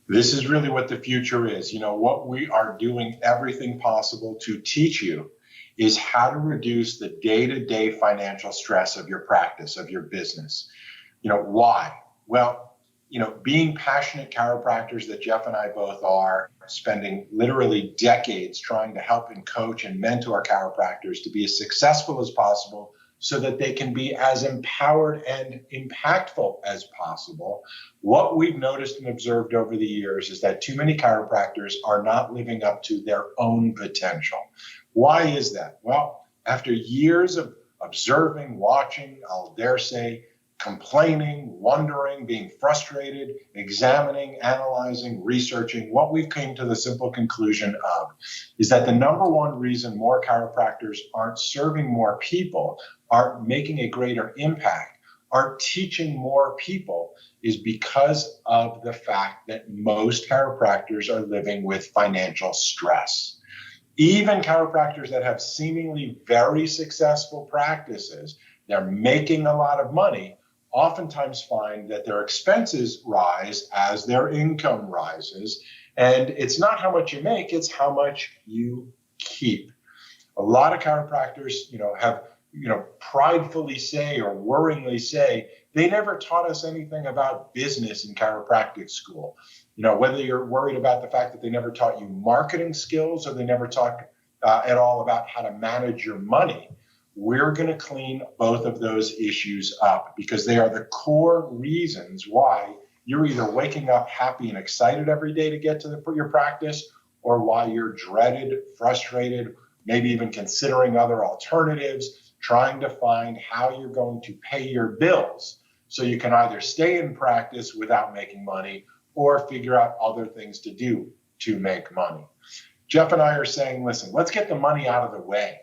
This is really what the future is. What we are doing everything possible to teach you is how to reduce the day-to-day financial stress of your practice, of your business. Why? Well, being passionate chiropractors that Jeff and I both are, spending literally decades trying to help and coach and mentor chiropractors to be as successful as possible so that they can be as empowered and impactful as possible. What we've noticed and observed over the years is that too many chiropractors are not living up to their own potential. Why is that? Well, after years of observing, watching, I'll dare say, complaining, wondering, being frustrated, examining, analyzing, researching, what we've came to the simple conclusion of is that the number one reason more chiropractors aren't serving more people, aren't making a greater impact, aren't teaching more people is because of the fact that most chiropractors are living with financial stress. Even chiropractors that have seemingly very successful practices, they're making a lot of money, oftentimes find that their expenses rise as their income rises. And it's not how much you make, it's how much you keep. A lot of chiropractors, have, pridefully say or worryingly say, they never taught us anything about business in chiropractic school. Whether you're worried about the fact that they never taught you marketing skills or they never taught at all about how to manage your money, we're going to clean both of those issues up because they are the core reasons why you're either waking up happy and excited every day to get to your practice, or why you're dreaded, frustrated, maybe even considering other alternatives, trying to find how you're going to pay your bills so you can either stay in practice without making money or figure out other things to do to make money. Jeff and I are saying, listen, let's get the money out of the way.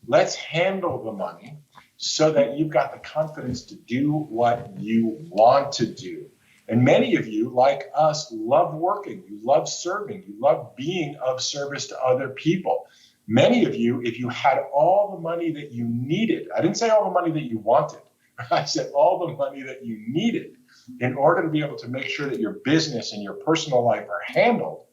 Let's handle the money so that you've got the confidence to do what you want to do. And many of you, like us, love working. You love serving. You love being of service to other people. Many of you, if you had all the money that you needed, I didn't say all the money that you wanted, I said all the money that you needed in order to be able to make sure that your business and your personal life are handled,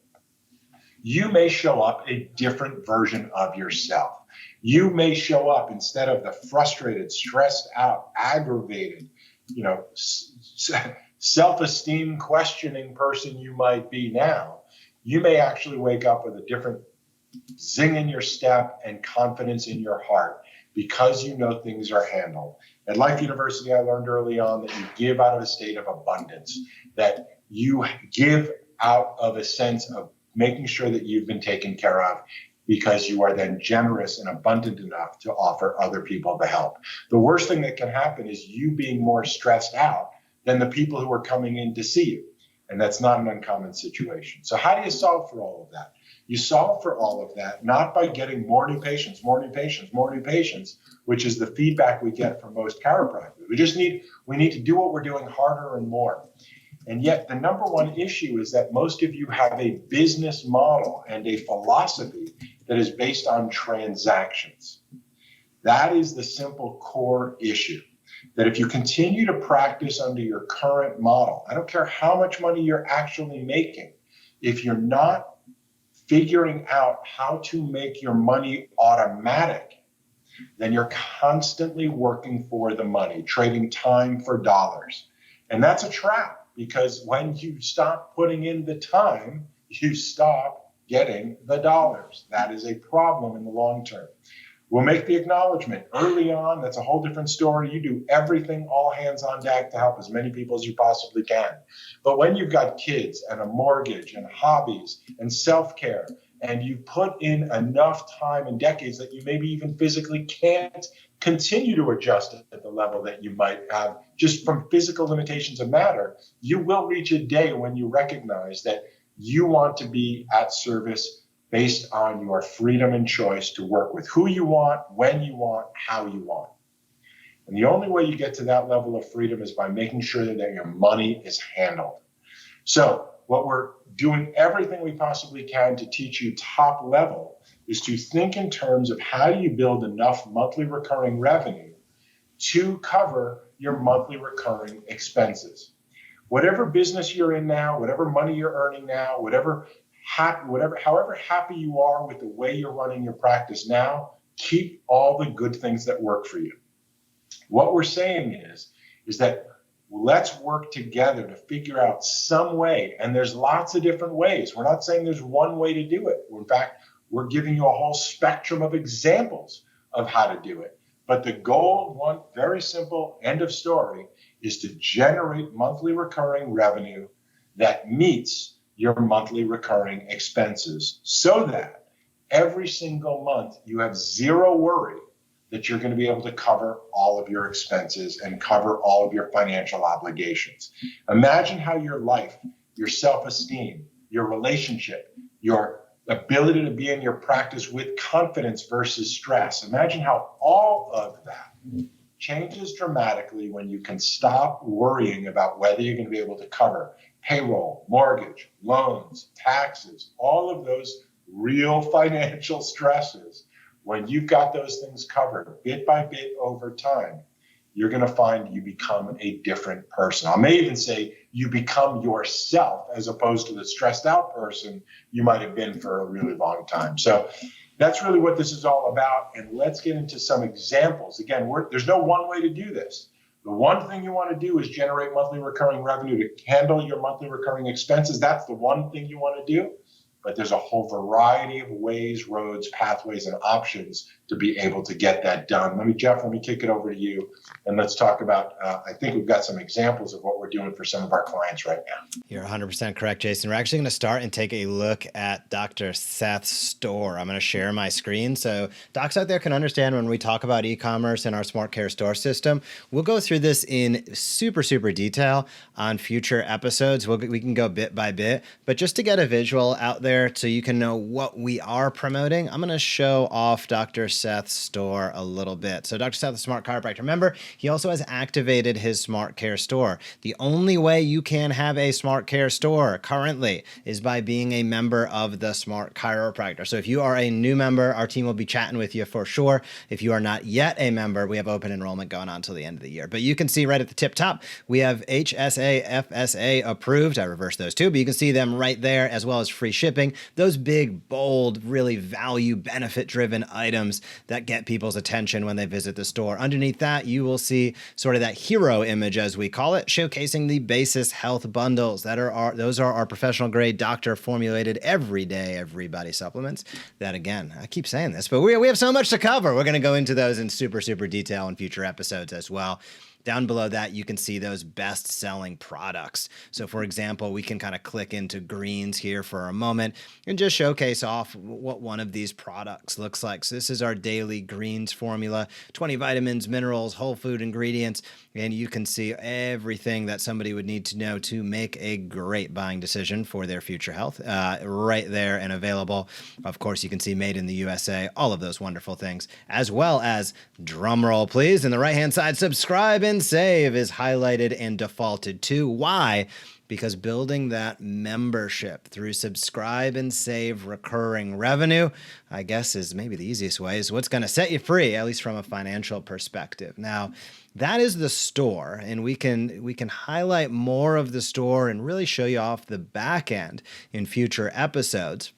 you may show up a different version of yourself. You may show up, instead of the frustrated, stressed out, aggravated, self-esteem questioning person you might be now, you may actually wake up with a different zing in your step and confidence in your heart because you know things are handled. At Life University, I learned early on that you give out of a state of abundance, that you give out of a sense of making sure that you've been taken care of, because you are then generous and abundant enough to offer other people the help. The worst thing that can happen is you being more stressed out than the people who are coming in to see you. And that's not an uncommon situation. So how do you solve for all of that? You solve for all of that not by getting more new patients, which is the feedback we get from most chiropractors. We need to do what we're doing harder and more. And yet the number one issue is that most of you have a business model and a philosophy that is based on transactions. That is the simple core issue. That if you continue to practice under your current model, I don't care how much money you're actually making, if you're not figuring out how to make your money automatic, then you're constantly working for the money, trading time for dollars. And that's a trap, because when you stop putting in the time, you stop getting the dollars. That is a problem in the long term. We'll make the acknowledgement early on. That's a whole different story. You do everything, all hands on deck, to help as many people as you possibly can. But when you've got kids and a mortgage and hobbies and self-care, and you put in enough time and decades that you maybe even physically can't continue to adjust at the level that you might have just from physical limitations of matter, you will reach a day when you recognize that you want to be at service based on your freedom and choice to work with who you want, when you want, how you want. And the only way you get to that level of freedom is by making sure that your money is handled. So what we're doing everything we possibly can to teach you top level is to think in terms of how do you build enough monthly recurring revenue to cover your monthly recurring expenses. Whatever business you're in now, whatever money you're earning now, however happy you are with the way you're running your practice now, keep all the good things that work for you. What we're saying is that let's work together to figure out some way, and there's lots of different ways. We're not saying there's one way to do it. In fact, we're giving you a whole spectrum of examples of how to do it. But the goal, one very simple, end of story, is to generate monthly recurring revenue that meets your monthly recurring expenses, so that every single month you have zero worry that you're going to be able to cover all of your expenses and cover all of your financial obligations. Imagine how your life, your self-esteem, your relationship, your ability to be in your practice with confidence versus stress. Imagine how all of that changes dramatically when you can stop worrying about whether you're going to be able to cover payroll, mortgage, loans, taxes, all of those real financial stresses. When you've got those things covered bit by bit over time, you're going to find you become a different person. I may even say you become yourself as opposed to the stressed out person you might have been for a really long time. So that's really what this is all about. And let's get into some examples. Again, there's no one way to do this. The one thing you want to do is generate monthly recurring revenue to handle your monthly recurring expenses. That's the one thing you want to do. But there's a whole variety of ways, roads, pathways, and options to be able to get that done. Jeff, let me kick it over to you, and let's talk about, I think we've got some examples of what we're doing for some of our clients right now. You're 100% correct, Jason. We're actually going to start and take a look at Dr. Seth's store. I'm going to share my screen so docs out there can understand when we talk about e-commerce and our Smart Care store system. We'll go through this in super detail on future episodes. We can go bit by bit, but just to get a visual out there so you can know what we are promoting, I'm going to show off Dr. Seth's store a little bit. So Dr. Seth is a Smart Chiropractor. Remember, he also has activated his Smart Care store. The only way you can have a Smart Care store currently is by being a member of the Smart Chiropractor. So if you are a new member, our team will be chatting with you for sure. If you are not yet a member, we have open enrollment going on until the end of the year. But you can see right at the tip top, we have HSA, FSA approved. I reversed those two, but you can see them right there, as well as free shipping. Those big, bold, really value benefit driven items that get people's attention when they visit the store. Underneath that, you will see sort of that hero image, as we call it, showcasing the Basis Health bundles. Those are our professional grade doctor formulated everyday everybody supplements that, again, I keep saying this, but we have so much to cover. We're going to go into those in super detail in future episodes as well. Down below that, you can see those best-selling products. So, for example, we can kind of click into greens here for a moment and just showcase off what one of these products looks like. So this is our daily greens formula, 20 vitamins, minerals, whole food ingredients, and you can see everything that somebody would need to know to make a great buying decision for their future health right there and available. Of course, you can see made in the USA, all of those wonderful things, as well as, drum roll please, in the right-hand side, subscribe and save is highlighted and defaulted to. Why? Because building that membership through subscribe and save recurring revenue, I guess, is maybe the easiest way, is what's going to set you free, at least from a financial perspective. Now, that is the store, and we can highlight more of the store and really show you off the back end in future episodes.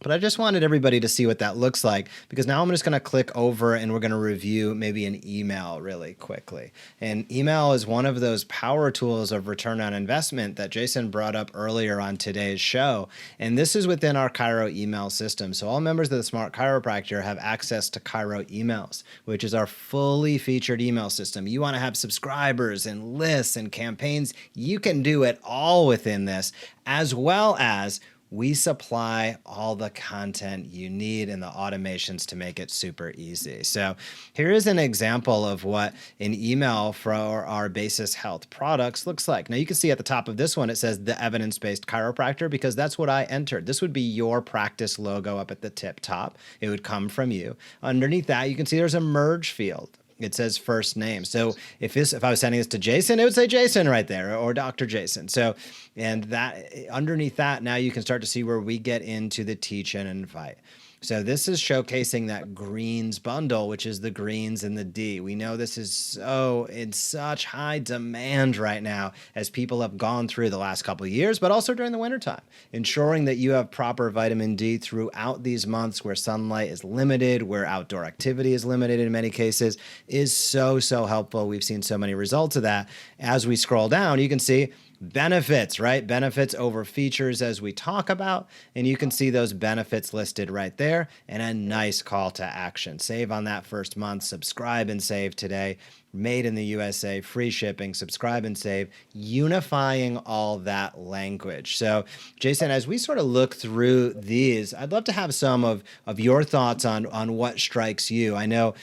But I just wanted everybody to see what that looks like, because now I'm just going to click over and we're going to review maybe an email really quickly. And email is one of those power tools of return on investment that Jason brought up earlier on today's show. And this is within our Chiro email system. So all members of the Smart Chiropractor have access to Chiro emails, which is our fully featured email system. You want to have subscribers and lists and campaigns, you can do it all within this, as well as we supply all the content you need and the automations to make it super easy. So here is an example of what an email for our Basis Health products looks like. Now you can see at the top of this one, it says the evidence-based chiropractor, because that's what I entered. This would be your practice logo up at the tip top. It would come from you. Underneath that, you can see there's a merge field. It says first name. So if I was sending this to Jason, it would say Jason right there, or Dr. Jason. So, and that underneath that, now you can start to see where we get into the teach and invite. So this is showcasing that greens bundle, which is the greens and the D. We know this is in such high demand right now as people have gone through the last couple of years, but also during the wintertime. Ensuring that you have proper vitamin D throughout these months where sunlight is limited, where outdoor activity is limited in many cases, is so helpful. We've seen so many results of that. As we scroll down, you can see benefits, right? Benefits over features as we talk about, and you can see those benefits listed right there, and a nice call to action. Save on that first month, subscribe and save today. Made in the USA, free shipping, subscribe and save, unifying all that language. So Jason, as we sort of look through these, I'd love to have some of your thoughts on what strikes you. I know,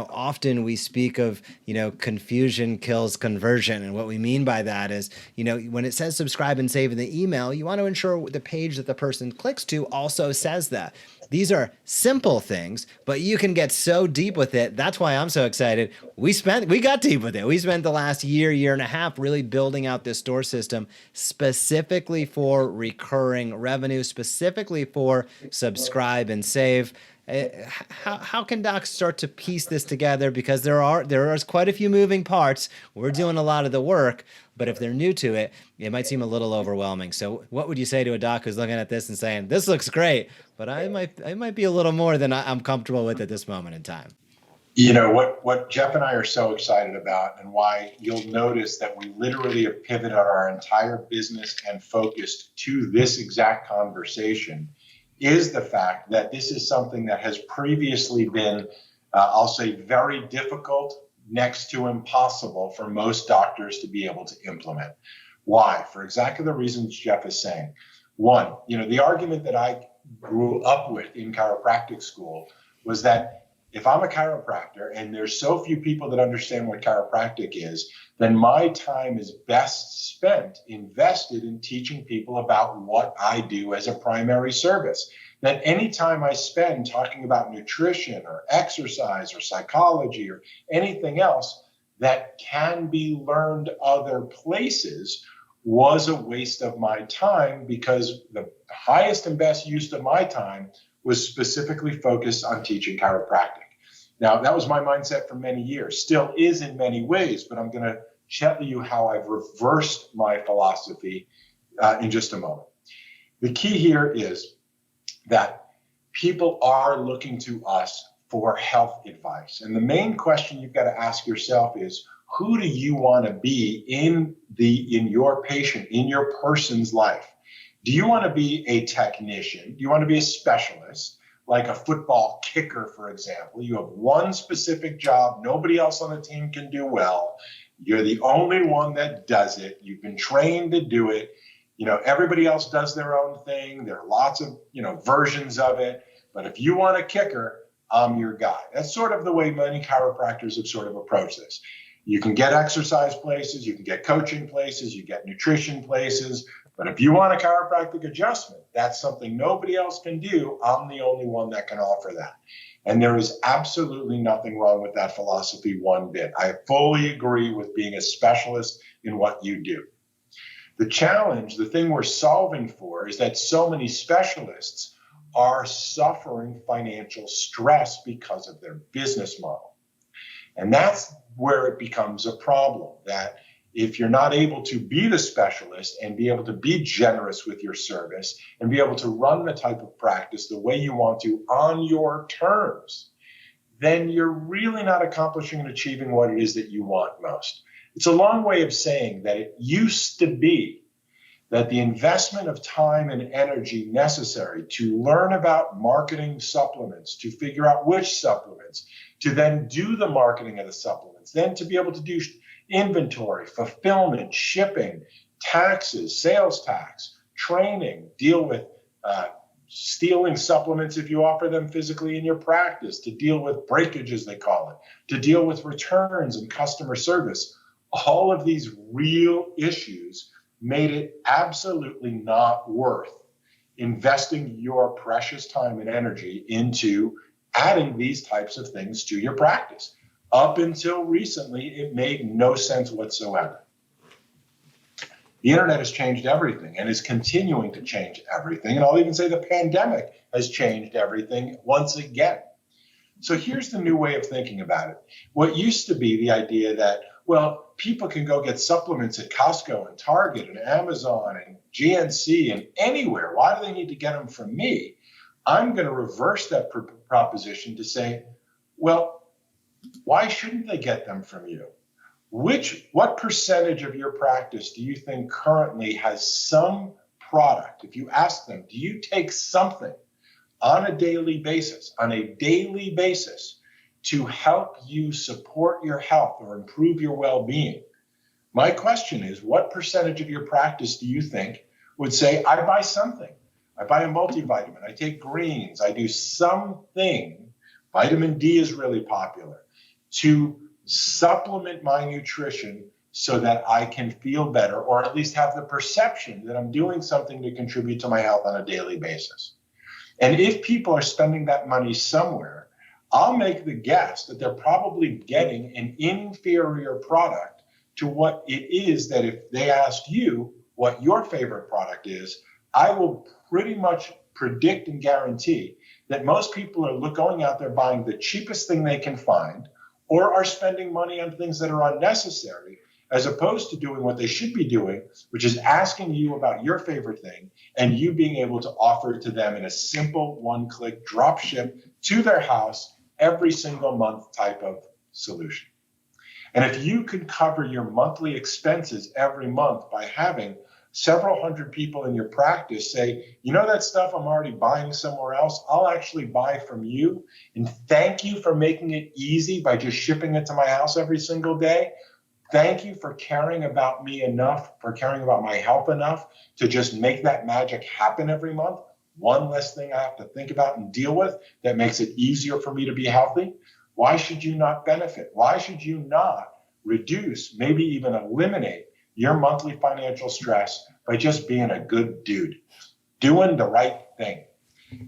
often we speak of, confusion kills conversion. And what we mean by that is, when it says subscribe and save in the email, you want to ensure the page that the person clicks to also says that. These are simple things, but you can get so deep with it. That's why I'm so excited. We got deep with it. We spent the last year and a half really building out this store system specifically for recurring revenue, specifically for subscribe and save. How can docs start to piece this together? Because there are quite a few moving parts. We're doing a lot of the work, but if they're new to it, it might seem a little overwhelming. So what would you say to a doc who's looking at this and saying, this looks great, but I might be a little more than I'm comfortable with at this moment in time? You know, what Jeff and I are so excited about, and why you'll notice that we literally have pivoted our entire business and focused to this exact conversation, is the fact that this is something that has previously been, I'll say, very difficult, next to impossible for most doctors to be able to implement. Why? For exactly the reasons Jeff is saying. One, the argument that I grew up with in chiropractic school was that if I'm a chiropractor and there's so few people that understand what chiropractic is, then my time is best spent invested in teaching people about what I do as a primary service. That any time I spend talking about nutrition or exercise or psychology or anything else that can be learned other places was a waste of my time, because the highest and best use of my time was specifically focused on teaching chiropractic. Now, that was my mindset for many years, still is in many ways, but I'm going to tell you how I've reversed my philosophy in just a moment. The key here is that people are looking to us for health advice. And the main question you've got to ask yourself is, who do you want to be in your patient, in your person's life? Do you want to be a technician? Do you want to be a specialist? Like a football kicker, for example. You have one specific job nobody else on the team can do well. You're the only one that does it. You've been trained to do it. Everybody else does their own thing. There are lots of, versions of it. But if you want a kicker, I'm your guy. That's sort of the way many chiropractors have sort of approached this. You can get exercise places, you can get coaching places, you get nutrition places. But if you want a chiropractic adjustment, that's something nobody else can do. I'm the only one that can offer that. And there is absolutely nothing wrong with that philosophy one bit. I fully agree with being a specialist in what you do. The challenge, the thing we're solving for, is that so many specialists are suffering financial stress because of their business model. And that's where it becomes a problem, that if you're not able to be the specialist and be able to be generous with your service and be able to run the type of practice the way you want to on your terms, then you're really not accomplishing and achieving what it is that you want most. It's a long way of saying that it used to be that the investment of time and energy necessary to learn about marketing supplements, to figure out which supplements, to then do the marketing of the supplements, then to be able to do inventory, fulfillment, shipping, taxes, sales tax, training, deal with stealing supplements if you offer them physically in your practice, to deal with breakage, as they call it, to deal with returns and customer service. All of these real issues made it absolutely not worth investing your precious time and energy into adding these types of things to your practice. Up until recently, it made no sense whatsoever. The internet has changed everything and is continuing to change everything. And I'll even say the pandemic has changed everything once again. So here's the new way of thinking about it. What used to be the idea that, well, people can go get supplements at Costco and Target and Amazon and GNC and anywhere. Why do they need to get them from me? I'm going to reverse that proposition to say, well, why shouldn't they get them from you? What percentage of your practice do you think currently has some product? If you ask them, do you take something on a daily basis to help you support your health or improve your well-being? My question is, what percentage of your practice do you think would say, I buy something? I buy a multivitamin, I take greens, I do something. Vitamin D is really popular, to supplement my nutrition so that I can feel better, or at least have the perception that I'm doing something to contribute to my health on a daily basis. And if people are spending that money somewhere, I'll make the guess that they're probably getting an inferior product to what it is that if they asked you what your favorite product is, I will pretty much predict and guarantee that most people are going out there buying the cheapest thing they can find, or are spending money on things that are unnecessary, as opposed to doing what they should be doing, which is asking you about your favorite thing and you being able to offer it to them in a simple one-click drop ship to their house every single month type of solution. And if you can cover your monthly expenses every month by having several hundred people in your practice say, you know, that stuff I'm already buying somewhere else, I'll actually buy from you, and thank you for making it easy by just shipping it to my house every single day. Thank you for caring about me enough, for caring about my health enough to just make that magic happen every month. One less thing I have to think about and deal with that makes it easier for me to be healthy. Why should you not benefit? Why should you not reduce, maybe even eliminate your monthly financial stress by just being a good dude, doing the right thing?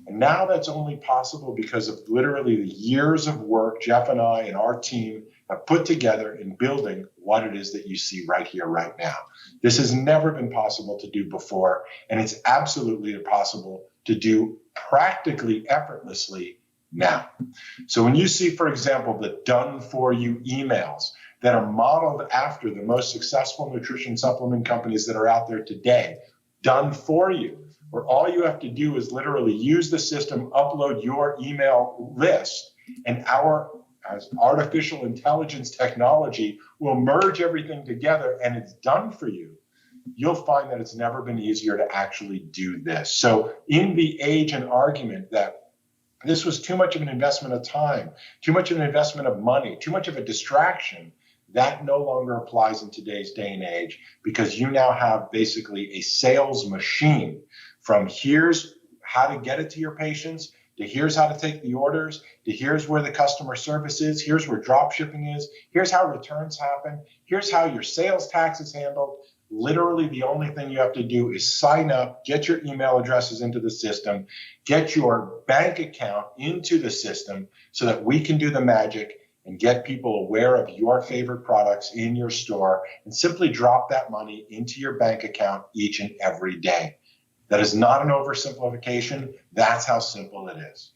And now that's only possible because of literally the years of work Jeff and I and our team have put together in building what it is that you see right here, right now. This has never been possible to do before, and it's absolutely impossible to do practically effortlessly now. So when you see, for example, the done for you emails that are modeled after the most successful nutrition supplement companies that are out there today, done for you, where all you have to do is literally use the system, upload your email list, and our as artificial intelligence technology will merge everything together and it's done for you. You'll find that it's never been easier to actually do this. So in the age and argument that this was too much of an investment of time, too much of an investment of money, too much of a distraction, that no longer applies in today's day and age, because you now have basically a sales machine from here's how to get it to your patients, to here's how to take the orders, to here's where the customer service is, here's where drop shipping is, here's how returns happen, here's how your sales tax is handled. Literally, the only thing you have to do is sign up, get your email addresses into the system, get your bank account into the system so that we can do the magic and get people aware of your favorite products in your store and simply drop that money into your bank account each and every day. That is not an oversimplification. That's how simple it is.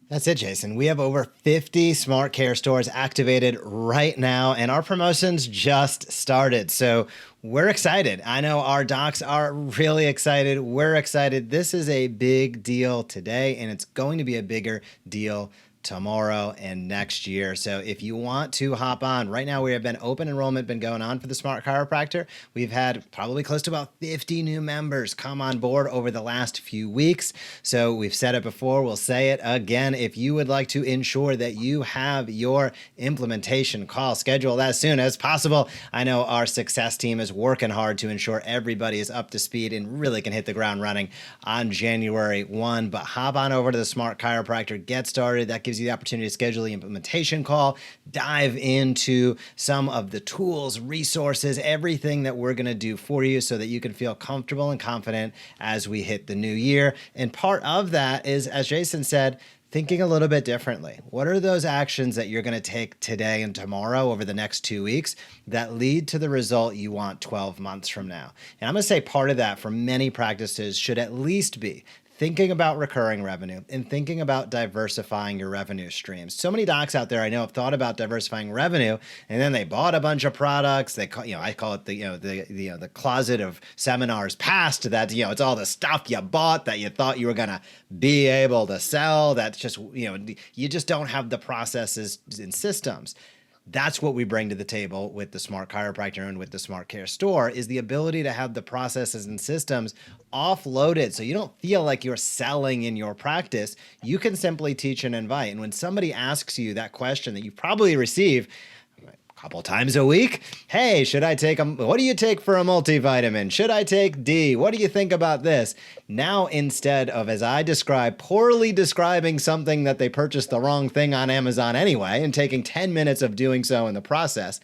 That's it, Jason. We have over 50 Smart Care stores activated right now, and our promotions just started. So we're excited. I know our docs are really excited. We're excited. This is a big deal today, and it's going to be a bigger deal tomorrow and next year. So if you want to hop on, right now we have been open enrollment been going on for the Smart Chiropractor. We've had probably close to about 50 new members come on board over the last few weeks. So we've said it before, we'll say it again. If you would like to ensure that you have your implementation call scheduled as soon as possible, I know our success team is working hard to ensure everybody is up to speed and really can hit the ground running on January 1. But hop on over to the Smart Chiropractor, get started. That gives you the opportunity to schedule the implementation call, dive into some of the tools, resources, everything that we're going to do for you so that you can feel comfortable and confident as we hit the new year. And part of that is, as Jason said, thinking a little bit differently. What are those actions that you're going to take today and tomorrow over the next 2 weeks that lead to the result you want 12 months from now? And I'm going to say part of that for many practices should at least be thinking about recurring revenue and thinking about diversifying your revenue streams. So many docs out there I know have thought about diversifying revenue, and then they bought a bunch of products. They call, I call it the closet of seminars past. That it's all the stuff you bought that you thought you were gonna be able to sell. That's just you just don't have the processes and systems. That's what we bring to the table with the Smart Chiropractor and with the Smart Care store, is the ability to have the processes and systems offloaded so you don't feel like you're selling in your practice. You can simply teach and invite. And when somebody asks you that question that you probably receive a couple times a week, hey, should I take what do you take for a multivitamin? Should I take D? What do you think about this? Now, instead of, as I describe, poorly describing something that they purchased the wrong thing on Amazon anyway and taking 10 minutes of doing so in the process,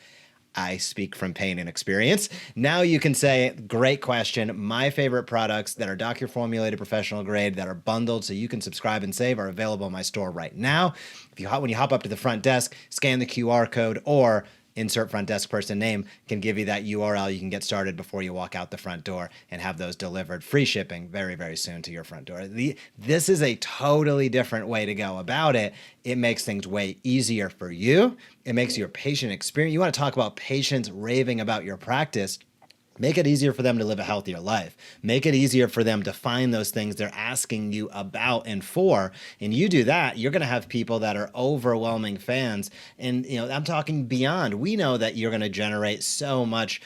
I speak from pain and experience. Now you can say, great question. My favorite products that are doctor formulated, professional grade, that are bundled so you can subscribe and save are available in my store right now. When you hop up to the front desk, scan the QR code or insert front desk person name can give you that URL. You can get started before you walk out the front door and have those delivered. Free shipping very, very soon to your front door. This is a totally different way to go about it. It makes things way easier for you. It makes your patient experience. You want to talk about patients raving about your practice. Make it easier for them to live a healthier life. Make it easier for them to find those things they're asking you about and for. And you do that, you're going to have people that are overwhelming fans. And, I'm talking beyond. We know that you're going to generate so much,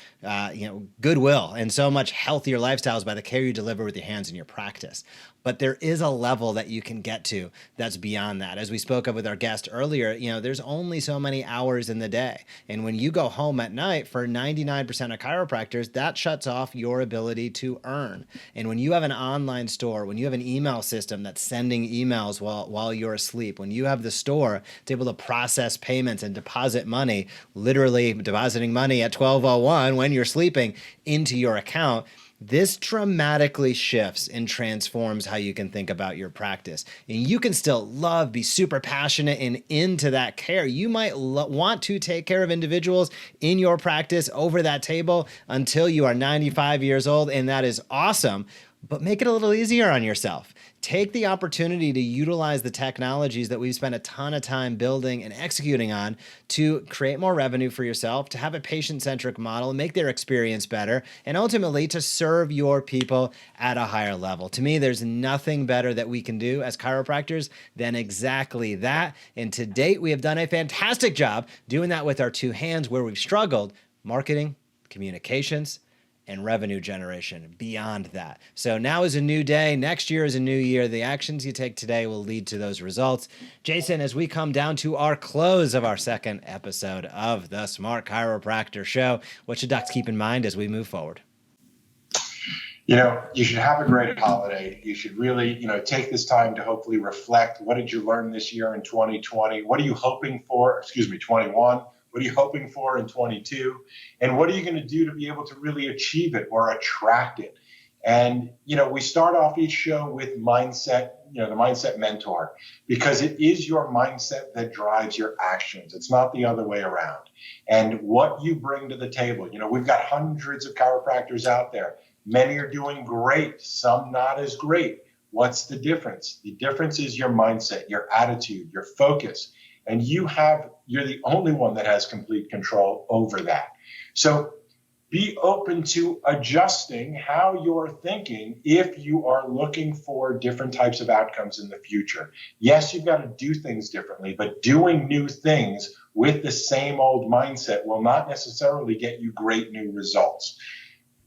goodwill and so much healthier lifestyles by the care you deliver with your hands in your practice. But there is a level that you can get to that's beyond that. As we spoke of with our guest earlier, there's only so many hours in the day. And when you go home at night, for 99% of chiropractors, that shuts off your ability to earn. And when you have an online store, when you have an email system that's sending emails while you're asleep, when you have the store to able to process payments and deposit money, literally depositing money at 12:01 when you're sleeping into your account, this dramatically shifts and transforms how you can think about your practice. And you can still be super passionate and into that care. You might want to take care of individuals in your practice over that table until you are 95 years old, and that is awesome. But make it a little easier on yourself. Take the opportunity to utilize the technologies that we've spent a ton of time building and executing on to create more revenue for yourself, to have a patient-centric model, make their experience better, and ultimately to serve your people at a higher level. To me, there's nothing better that we can do as chiropractors than exactly that. And to date, we have done a fantastic job doing that with our two hands. Where we've struggled: marketing, communications, and revenue generation beyond that. So now is a new day. Next year is a new year. The actions you take today will lead to those results. Jason, as we come down to our close of our second episode of the Smart Chiropractor Show, what should docs keep in mind as we move forward? You should have a great holiday. You should really, take this time to hopefully reflect. What did you learn this year in 2020? What are you hoping for, 21? What are you hoping for in 22? And what are you going to do to be able to really achieve it or attract it? And, we start off each show with mindset, the mindset mentor, because it is your mindset that drives your actions. It's not the other way around. And what you bring to the table, we've got hundreds of chiropractors out there. Many are doing great, some not as great. What's the difference? The difference is your mindset, your attitude, your focus. And you're the only one that has complete control over that. So be open to adjusting how you're thinking if you are looking for different types of outcomes in the future. Yes, you've got to do things differently, but doing new things with the same old mindset will not necessarily get you great new results.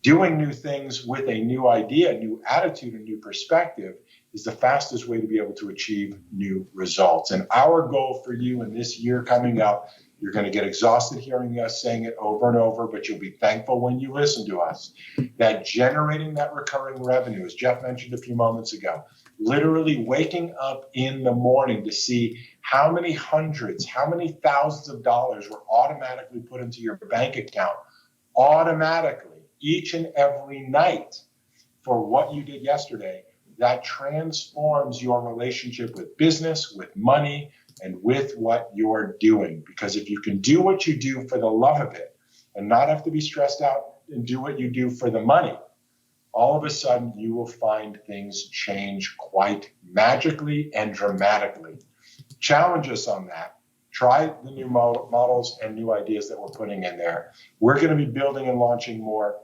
Doing new things with a new idea, new attitude, and new perspective is the fastest way to be able to achieve new results. And our goal for you in this year coming up, you're going to get exhausted hearing us saying it over and over, but you'll be thankful when you listen to us, that generating that recurring revenue, as Jeff mentioned a few moments ago, literally waking up in the morning to see how many hundreds, how many thousands of dollars were automatically put into your bank account, automatically, each and every night for what you did yesterday. That transforms your relationship with business, with money, and with what you're doing. Because if you can do what you do for the love of it and not have to be stressed out and do what you do for the money, all of a sudden you will find things change quite magically and dramatically. Challenge us on that. Try the new models and new ideas that we're putting in there. We're going to be building and launching more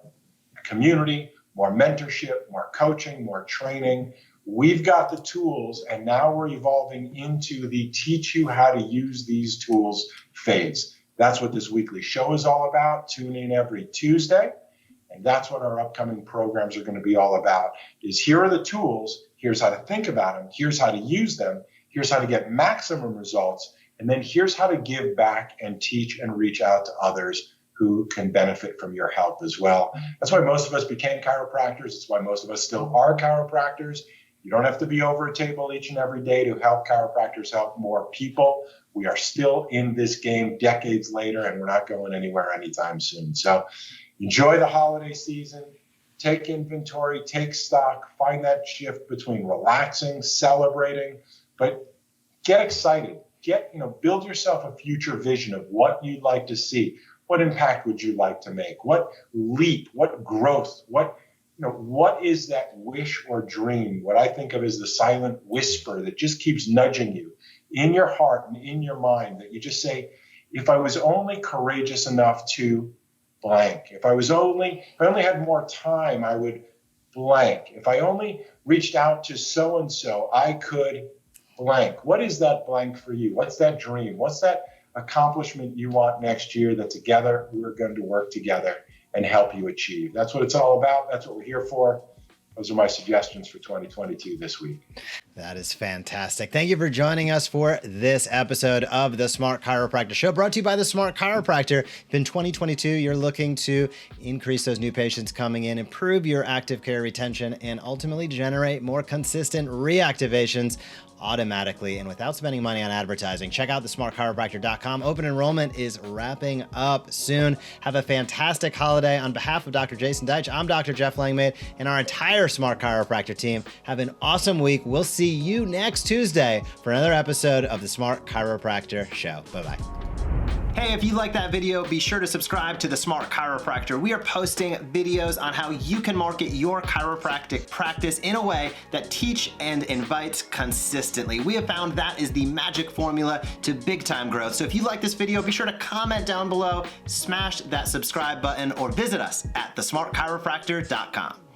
community, more mentorship, more coaching, more training. We've got the tools, and now we're evolving into the teach you how to use these tools phase. That's what this weekly show is all about. Tune in every Tuesday, and that's what our upcoming programs are going to be all about, is here are the tools, here's how to think about them, here's how to use them, here's how to get maximum results, and then here's how to give back and teach and reach out to others who can benefit from your help as well. That's why most of us became chiropractors. That's why most of us still are chiropractors. You don't have to be over a table each and every day to help chiropractors help more people. We are still in this game decades later, and we're not going anywhere anytime soon. So enjoy the holiday season. Take inventory, take stock, find that shift between relaxing, celebrating, but get excited. build yourself a future vision of what you'd like to see. What impact would you like to make? What leap, what growth, what is that wish or dream? What I think of as the silent whisper that just keeps nudging you in your heart and in your mind, that you just say, if I was only courageous enough to blank, if I only had more time, I would blank. If I only reached out to so-and-so, I could blank. What is that blank for you? What's that dream? What's that accomplishment you want next year that together we're going to work together and help you achieve? That's what it's all about. That's what we're here for. Those are my suggestions for 2022 this week. That is fantastic. Thank you for joining us for this episode of the Smart Chiropractor Show, brought to you by the Smart Chiropractor. If in 2022 you're looking to increase those new patients coming in, improve your active care retention, and ultimately generate more consistent reactivations automatically and without spending money on advertising, check out thesmartchiropractor.com. Open enrollment is wrapping up soon. Have a fantastic holiday. On behalf of Dr. Jason Deitch, I'm Dr. Jeff Langmaid, and our entire Smart Chiropractor team. Have an awesome week. We'll see you next Tuesday for another episode of the Smart Chiropractor Show. Bye-bye. Hey, if you like that video, be sure to subscribe to the Smart Chiropractor. We are posting videos on how you can market your chiropractic practice in a way that teach and invites consistently. We have found that is the magic formula to big time growth. So if you like this video, be sure to comment down below, smash that subscribe button, or visit us at thesmartchiropractor.com.